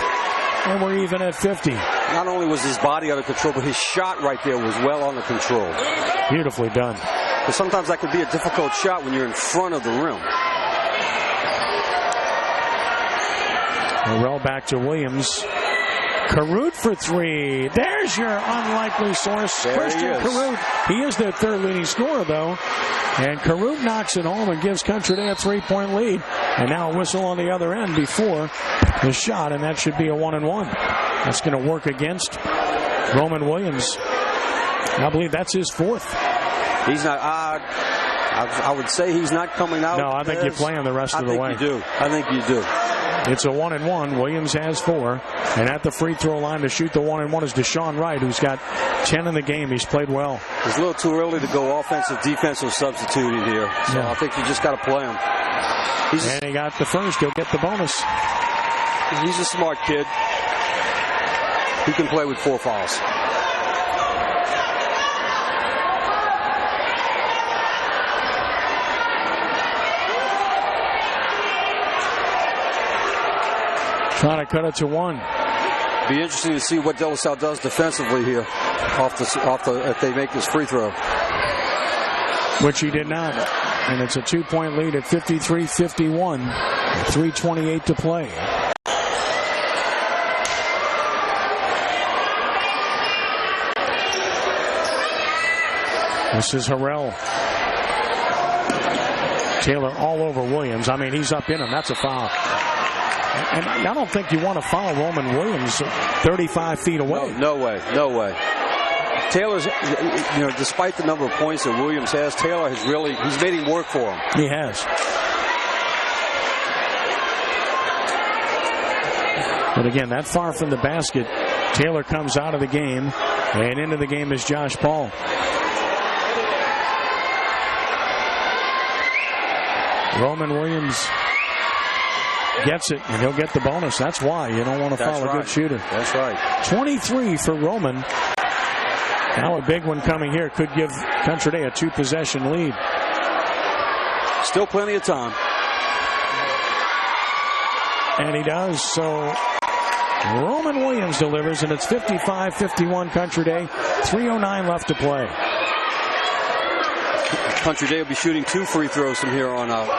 and we're even at 50. Not only was his body under control, but his shot right there was well under control. Beautifully done. But sometimes that could be a difficult shot when you're in front of the rim. Morrell back to Williams. Carruth for three. There's your unlikely source, Christian Carruth. He is their third leading scorer, though. And Carruth knocks it home and gives Country Day a 3-point lead. And now a whistle on the other end before the shot, and that should be a 1-and-1. That's going to work against Roman Williams. I believe that's his fourth. He's not. I would say he's not coming out. No, I think you play him the rest of the way. I think you do. It's a 1-and-1. Williams has 4. And at the free throw line to shoot the 1-and-1 is Deshaun Wright, who's got 10 in the game. He's played well. It's a little too early to go offensive, defensive substituting here. So I think you just got to play him. And he got the first. He'll get the bonus. He's a smart kid. He can play with 4 fouls. Trying to cut it to 1. Be interesting to see what De La Salle does defensively here if they make this free throw. Which he did not. And it's a 2-point lead at 53-51. 3:28 to play. This is Harrell. Taylor all over Williams. I mean, he's up in him. That's a foul. And I don't think you want to foul Roman Williams 35 feet away. No way. Taylor's, despite the number of points that Williams has, Taylor has he's made him work for him. He has. But again, that far from the basket, Taylor comes out of the game, and into the game is Josh Paul. Roman Williams gets it, and he'll get the bonus. That's why you don't want to foul a good shooter. That's right. 23 for Roman. Now a big one coming here could give Country Day a 2-possession lead. Still plenty of time. And he does. So Roman Williams delivers, and it's 55-51 Country Day. 3:09 left to play. Country Day will be shooting 2 free throws from here on out.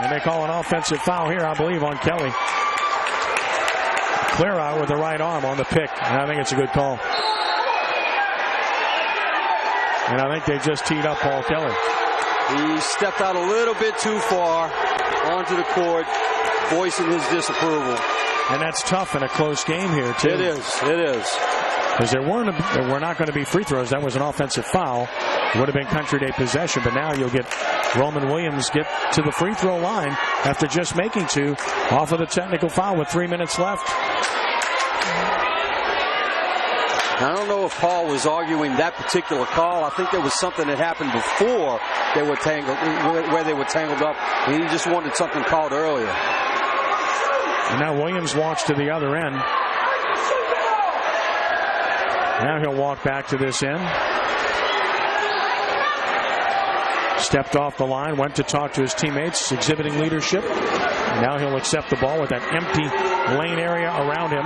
And they call an offensive foul here, I believe, on Kelly. Clear out with the right arm on the pick, and I think it's a good call. And I think they just teed up Paul Kelly. He stepped out a little bit too far onto the court, voicing his disapproval. And that's tough in a close game here, too. It is. Because there were not going to be free throws. That was an offensive foul. It would have been Country Day possession, but now you'll get Roman Williams get to the free throw line after just making 2 off of the technical foul with 3 minutes left. I don't know if Paul was arguing that particular call. I think there was something that happened before they were tangled, where they were tangled up, and he just wanted something called earlier. And now Williams walks to the other end. Now he'll walk back to this end. Stepped off the line, went to talk to his teammates, exhibiting leadership. Now he'll accept the ball with that empty lane area around him.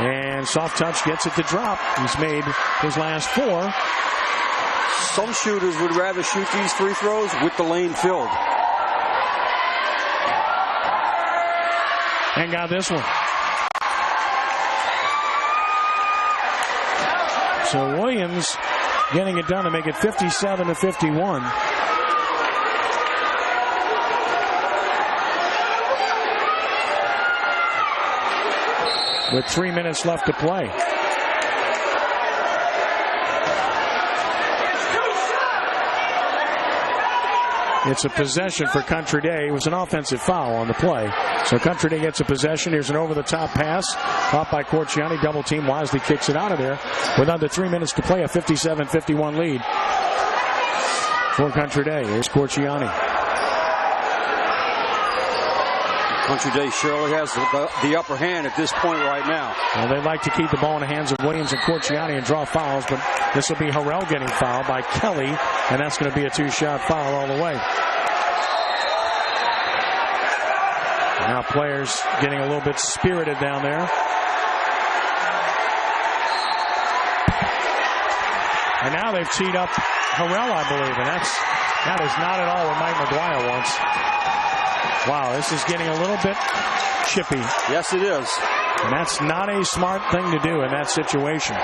And soft touch gets it to drop. He's made his last 4. Some shooters would rather shoot these free throws with the lane filled. And got this one. So Williams getting it done to make it 57-51. With 3 minutes left to play. It's a possession for Country Day. It was an offensive foul on the play. So Country Day gets a possession. Here's an over-the-top pass. Caught by Corciani. Double team. Wisely kicks it out of there. With under 3 minutes to play, a 57-51 lead for Country Day. Here's Corciani. Country Day surely has the upper hand at this point right now. Well, they like to keep the ball in the hands of Williams and Corciani and draw fouls, but this will be Harrell getting fouled by Kelly, and that's going to be a 2-shot foul all the way. Now players getting a little bit spirited down there. And now they've teed up Harrell, I believe, and that is not at all what Mike McGuire wants. Wow, this is getting a little bit chippy. Yes, it is. And that's not a smart thing to do in that situation.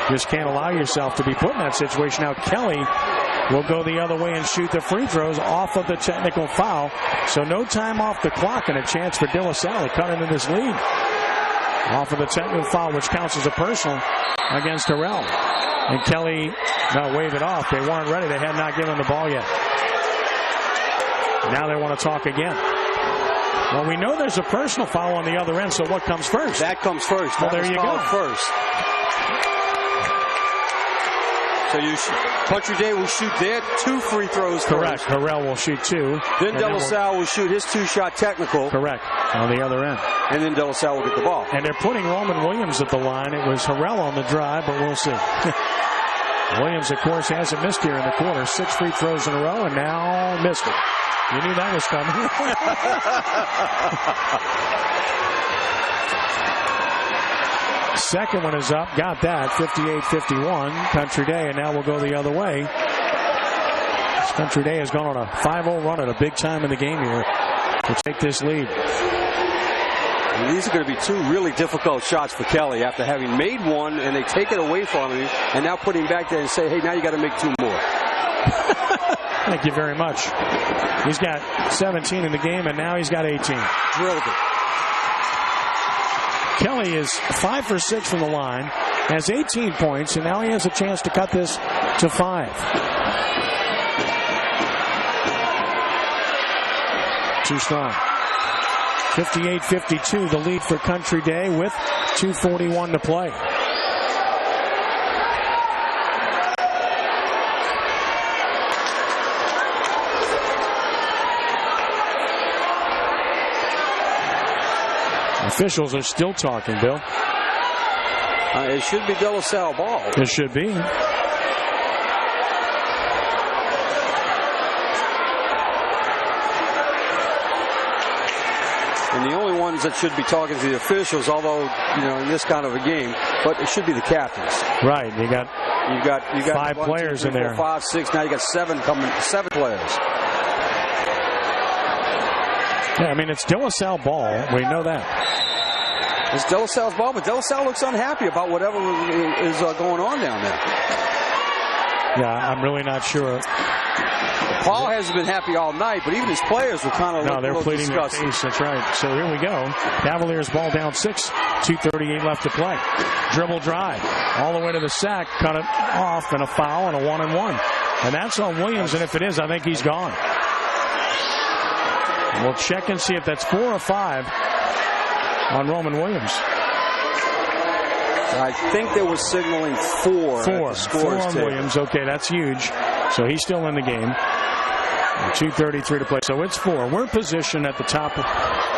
Just can't allow yourself to be put in that situation. Now Kelly will go the other way and shoot the free throws off of the technical foul. So no time off the clock and a chance for De La Salle to cut into this lead. Off of the technical foul, which counts as a personal against Harrell. And Kelly now wave it off. They weren't ready. They had not given the ball yet. Now they want to talk again. Well, we know there's a personal foul on the other end, so what comes first? That comes first. Well, there you go. First. So Country Day will shoot their 2 free throws Correct. first. Harrell will shoot 2. Then De La Salle will shoot his 2-shot technical. Correct. On the other end. And then De La Salle will get the ball. And they're putting Roman Williams at the line. It was Harrell on the drive, but we'll see. Williams, of course, hasn't missed here in the quarter. 6 free throws in a row, and now missed it. You knew that was coming. Second one is up. Got that. 58-51. Country Day, and now we'll go the other way. This Country Day has gone on a 5-0 run at a big time in the game here to take this lead. And these are going to be 2 really difficult shots for Kelly after having made one, and they take it away from him, and now put him back there and say, hey, now you got to make 2 more. Thank you very much. He's got 17 in the game, and now he's got 18. Drilled it. Kelly is 5 for 6 from the line, has 18 points, and now he has a chance to cut this to 5. Too strong. 58-52, the lead for Country Day with 2:41 to play. Officials are still talking, Bill. It should be De La Salle ball. It should be. And the only ones that should be talking to the officials, although, you know, in this kind of a game, but it should be the captains. Right. You got 5 1, players 2, 3, in there. 4, 5, 6. Now you got 7 players. Yeah, I mean, it's De La Salle ball. We know that. It's De La Salle's ball, but De La Salle looks unhappy about whatever is going on down there. Yeah, I'm really not sure. Paul hasn't been happy all night, but even his players were kind of they're pleading their case. That's right. So here we go. Cavaliers ball down 6. 2:38 left to play. Dribble drive. All the way to the sack. Cut it off, and a foul, and a 1-and-1. And that's on Williams, and if it is, I think he's gone. We'll check and see if that's 4 or 5 on Roman Williams. I think they were signaling 4. 4 on Williams. Okay, that's huge. So he's still in the game. 2:33 to play. So it's 4. We're positioned at the top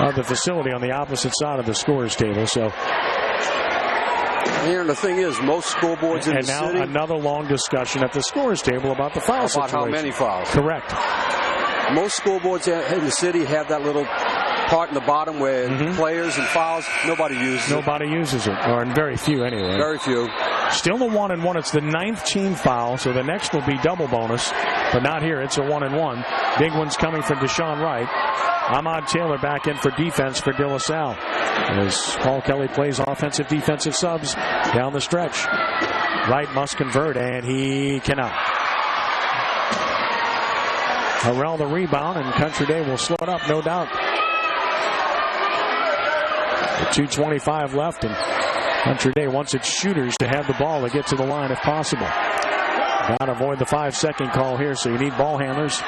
of the facility on the opposite side of the scorers table. So. And the thing is, most scoreboards in the city. And now another long discussion at the scorers table about the foul situation. About how many fouls. Correct. Most scoreboards in the city have that little part in the bottom where players and fouls, nobody uses it. Nobody uses it, or very few anyway. Very few. Still the 1-and-1. It's the 9th team foul, so the next will be double bonus, but not here. It's a 1-and-1. Big one's coming from Deshaun Wright. Ahmad Taylor back in for defense for De La Salle as Paul Kelly plays offensive defensive subs down the stretch. Wright must convert, and he cannot. Harrell the rebound, and Country Day will slow it up, no doubt. 2:25 left, and Country Day wants its shooters to have the ball to get to the line if possible. Got to avoid the 5-second call here, so you need ball handlers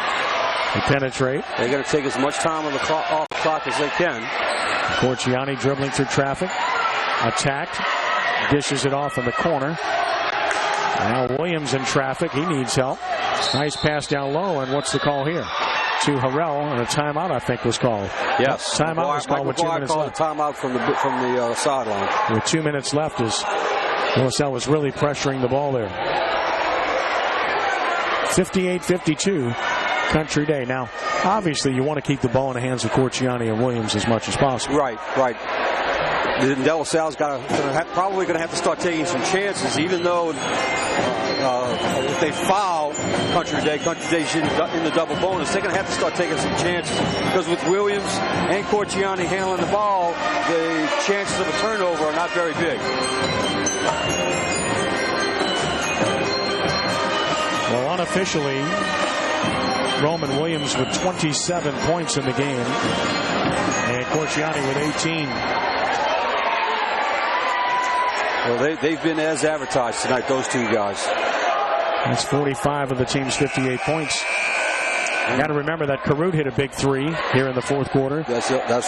They penetrate. They got to take as much time on the clock, off the clock as they can. Corciani dribbling through traffic. Attacked. Dishes it off in the corner. Now Williams in traffic. He needs help. Nice pass down low. And what's the call here? To Harrell, and a timeout, I think, was called. Yes. Timeout was called with 2 minutes left. Timeout from the sideline. With 2 minutes left, as De La Salle was really pressuring the ball there. 58-52, Country Day. Now, obviously, you want to keep the ball in the hands of Corciani and Williams as much as possible. Right. De La Salle's probably going to have to start taking some chances, even though if they foul Country Day's in the double bonus, they're going to have to start taking some chances, because with Williams and Corciani handling the ball, the chances of a turnover are not very big. Well, unofficially, Roman Williams with 27 points in the game, and Corciani with 18. Well, they've been as advertised tonight, those two guys. That's 45 of the team's 58 points. You got to remember that Carruth hit a big three here in the fourth quarter.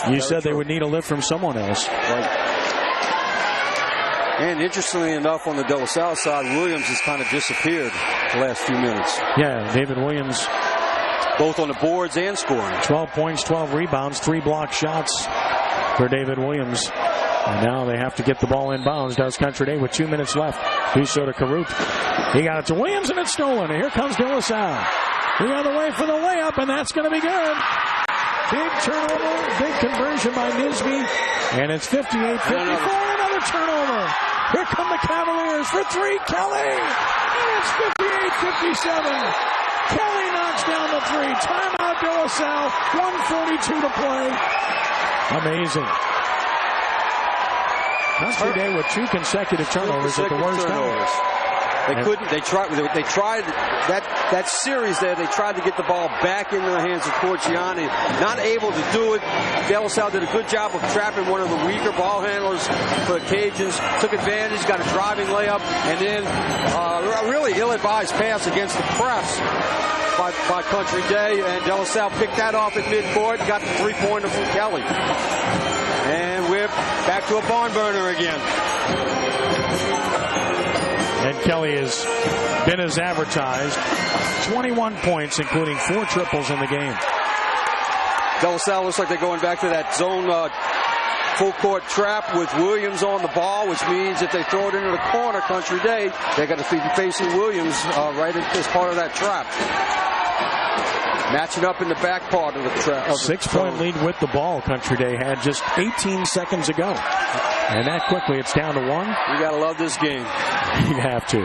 You said they would need a lift from someone else. Right. And interestingly enough, on the De La Salle side, Williams has kind of disappeared the last few minutes. Yeah, David Williams. Both on the boards and scoring. 12 points, 12 rebounds, 3 block shots for David Williams. And now they have to get the ball inbounds. Does Country Day with 2 minutes left. Do so to Carruth. He got it to Williams, and it's stolen. And here comes De La Salle. The other way for the layup, and that's going to be good. Big turnover, big conversion by Nisby. And it's 58-54. Another turnover. Here come the Cavaliers for three. Kelly. And it's 58-57. Kelly knocks down the three. Timeout, De La Salle. 1:42 to play. Amazing. Country Day with 2 consecutive turnovers at the worst time. They couldn't. They tried that series there. They tried to get the ball back into the hands of Corciani. Not able to do it. De La Salle did a good job of trapping one of the weaker ball handlers for the Cajuns. Took advantage, got a driving layup, and then a really ill-advised pass against the press by Country Day. And De La Salle picked that off at midcourt. Got the three-pointer from Kelly. And we're back to a barn burner again. And Kelly has been as advertised. 21 points, including 4 triples in the game. De La Salle looks like they're going back to that zone full court trap with Williams on the ball, which means if they throw it into the corner, Country Day, they're going to be facing Williams right as part of that trap. Matching up in the back part of the trap. 6-point lead with the ball Country Day had just 18 seconds ago. And that quickly, it's down to 1. You got to love this game. You have to.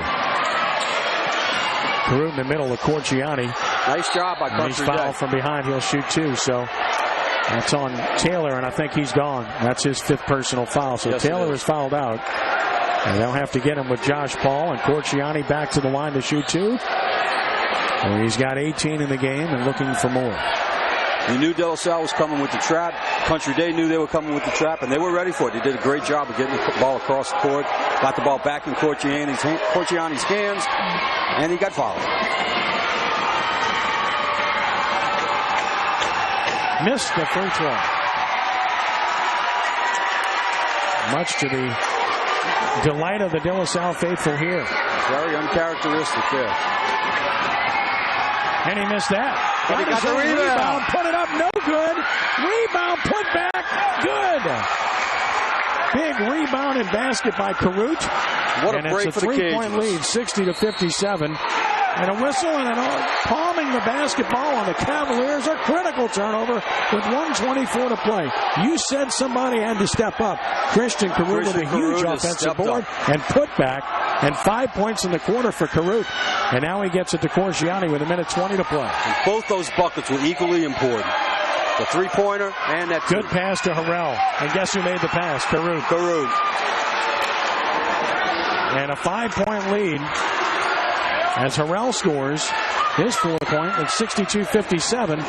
Carruth in the middle of Corciani. Nice job by Country Day. He's fouled from behind. He'll shoot 2. So that's on Taylor, and I think he's gone. That's his 5th personal foul. So yes, Taylor is fouled out. And they'll have to get him with Josh Paul, and Corciani back to the line to shoot 2. And he's got 18 in the game and looking for more. He knew De La Salle was coming with the trap. Country Day knew they were coming with the trap, and they were ready for it. They did a great job of getting the ball across the court. Got the ball back in Corciani's hands, and he got fouled. Missed the free throw. Much to the delight of the De La Salle faithful here. Very uncharacteristic there. And he missed that. But he got the rebound. Put it up, no good. Rebound, put back, good. Big rebound and basket by Carruth. What a break for the Cajuns. And it's a 3-point lead, 60-57. And a whistle and palming the basketball on the Cavaliers. A critical turnover with 1:24 to play. You said somebody had to step up. Christian Carruth with a huge offensive board and put back. And 5 points in the quarter for Carruth. And now he gets it to Corciani with 1:20 to play. And both those buckets were equally important. The three-pointer and that good pass to Harrell. And guess who made the pass? Carruth. And a 5-point lead as Harrell scores his 4th point at 62-57.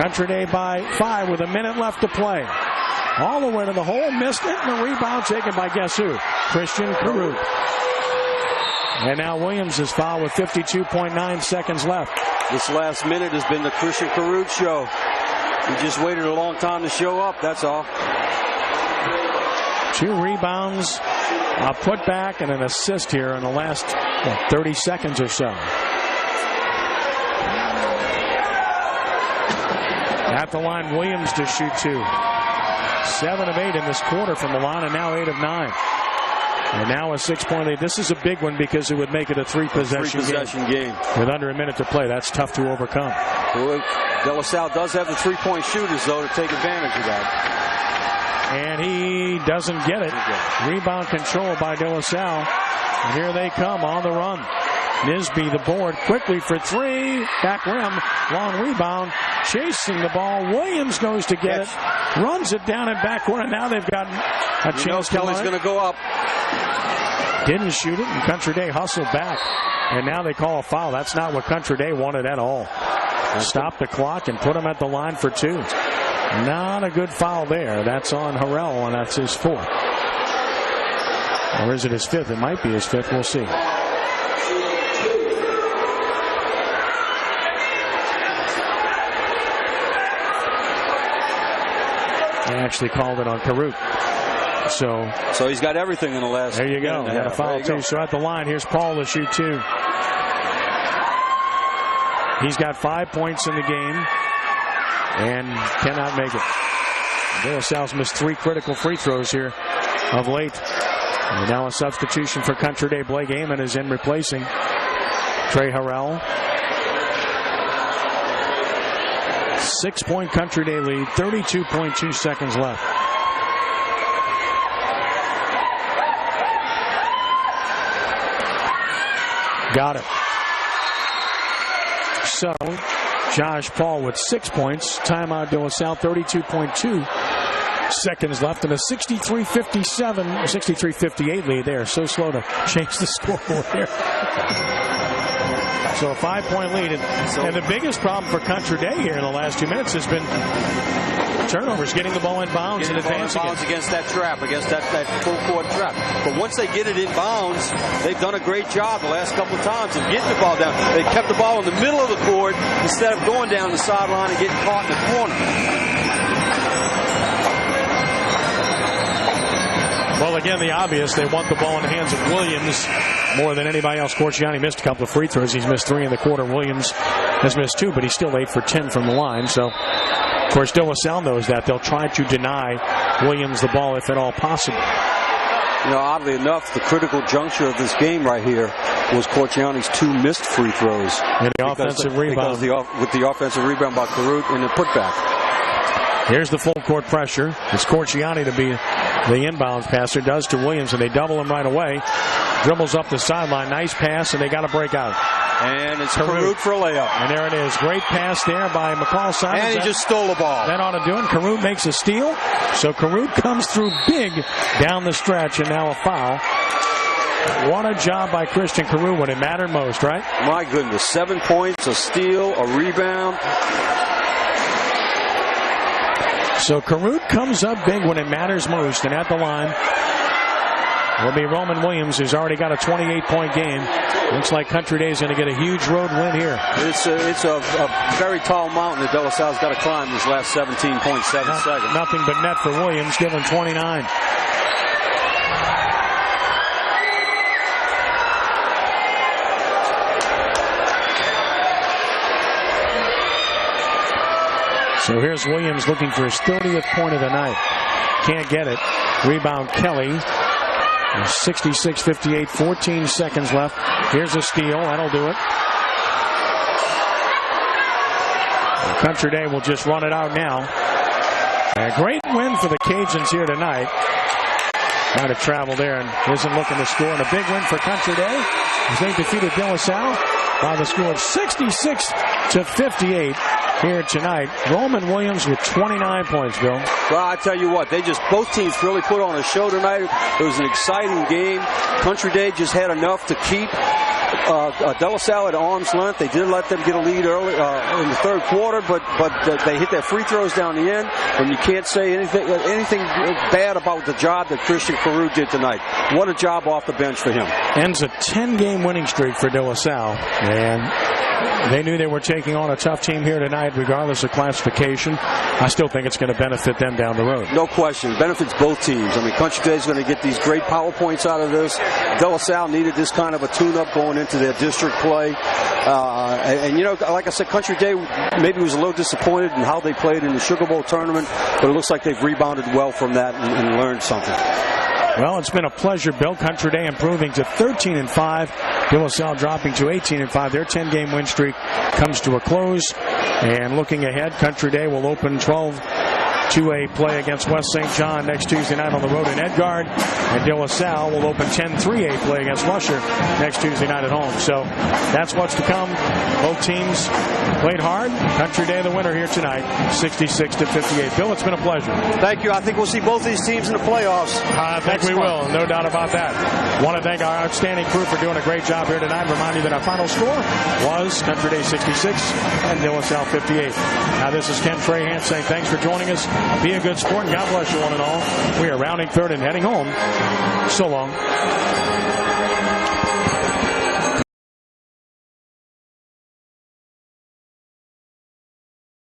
Country Day by 5 with 1 minute left to play. All the way to the hole, missed it, and the rebound taken by guess who? Christian Carruth. And now Williams is fouled with 52.9 seconds left. This last minute has been the Christian Carruth show. He just waited a long time to show up, that's all. 2 rebounds, a putback, and an assist here in the last 30 seconds or so. At the line, Williams to shoot 2. 7 of 8 in this quarter from the line, and now 8 of 9. And now a 6-point lead. This is a big one because it would make it a 3-possession game. With under a minute to play, that's tough to overcome. Well, De La Salle does have the 3-point shooters, though, to take advantage of that. And he doesn't get it. Rebound control by De La Salle. And here they come on the run. Nisby the board quickly for 3. Back rim. Long rebound. Chasing the ball. Williams goes to get it. Runs it down in back corner. Now they've got a chance. Kelly's going to go up. Didn't shoot it, and Country Day hustled back. And now they call a foul. That's not what Country Day wanted at all. Stop the clock and put him at the line for 2. Not a good foul there. That's on Harrell, and that's his 4th. Or is it his 5th? It might be his 5th. We'll see. They actually called it on Carruth. So he's got everything in the last. There you go. Got a foul too. So at the line, here's Paul to shoot 2. He's got 5 points in the game and cannot make it. De La Salle's missed 3 critical free throws here of late. And now a substitution for Country Day. Blake Amon is in replacing Trey Harrell. 6-point Country Day lead. 32.2 seconds left. Got it. So, Josh Paul with 6 points. Timeout De La Salle, 32.2 seconds left, and a 63-58 lead there. So slow to change the scoreboard here. So a 5-point lead. And the biggest problem for Country Day here in the last 2 minutes has been turnovers, getting the ball in bounds and advancing against that trap, against that full court trap. But once they get it in bounds, they've done a great job the last couple of times of getting the ball down. They kept the ball in the middle of the court instead of going down the sideline and getting caught in the corner. Well, again, the obvious, they want the ball in the hands of Williams more than anybody else. Corciani missed a couple of free throws. He's missed 3 in the quarter. Williams has missed 2, but he's still 8 for 10 from the line. So, of course, De La Salle knows that. They'll try to deny Williams the ball if at all possible. You know, oddly enough, the critical juncture of this game right here was Corciani's 2 missed free throws. And the offensive rebound. With the offensive rebound by Carruth and the putback. Here's the full court pressure. It's Corciani to be the inbounds passer. Does to Williams, and they double him right away. Dribbles up the sideline. Nice pass, and they got a breakout. And it's Carruth for a layup. And there it is. Great pass there by McCall Simons. And he just stole the ball. That ought to do it. Carruth makes a steal. So Carruth comes through big down the stretch, and now a foul. What a job by Christian Carruth when it mattered most, right? My goodness. 7 points, a steal, a rebound. So Carruth comes up big when it matters most, and at the line will be Roman Williams, who's already got a 28-point game. Looks like Country Day is going to get a huge road win here. It's a very tall mountain that De La Salle's got to climb these last 17.7 seconds. Nothing but net for Williams, given 29. So here's Williams looking for his 30th point of the night. Can't get it. Rebound Kelly. 66-58, 14 seconds left. Here's a steal. That'll do it. Country Day will just run it out now. A great win for the Cajuns here tonight. Might have traveled there and isn't looking to score. And a big win for Country Day as they defeated De La Salle by the score of 66-58 here tonight. Roman Williams with 29 points, Bill. Well, I tell you what, both teams really put on a show tonight. It was an exciting game. Country Day just had enough to keep De La Salle at arm's length. They did let them get a lead early in the third quarter, but they hit their free throws down the end, and you can't say anything bad about the job that Christian Carew did tonight. What a job off the bench for him. Ends a 10-game winning streak for De La Salle, and they knew they were taking on a tough team here tonight, regardless of classification. I still think it's going to benefit them down the road. No question. It benefits both teams. I mean, Country Day is going to get these great power points out of this. De La Salle needed this kind of a tune-up going into their district play. And, you know, like I said, Country Day maybe was a little disappointed in how they played in the Sugar Bowl tournament, but it looks like they've rebounded well from that and learned something. Well, it's been a pleasure, Bill. Country Day improving to 13-5. De La Salle dropping to 18-5. Their 10-game win streak comes to a close. And looking ahead, Country Day will open 12-2A play against West St. John next Tuesday night on the road in Edgard. And De La Salle will open 10-3A play against Lusher next Tuesday night at home. So that's what's to come. Both teams played hard. Country Day the winner here tonight, 66-58. Bill, it's been a pleasure. Thank you. I think we'll see both these teams in the playoffs. I think we will. No doubt about that. Want to thank our outstanding crew for doing a great job here tonight. Remind you that our final score was Country Day 66 and De La Salle 58. Now this is Ken Trahan saying thanks for joining us. Be a good sport and God bless you one and all. We are rounding third and heading home. So long.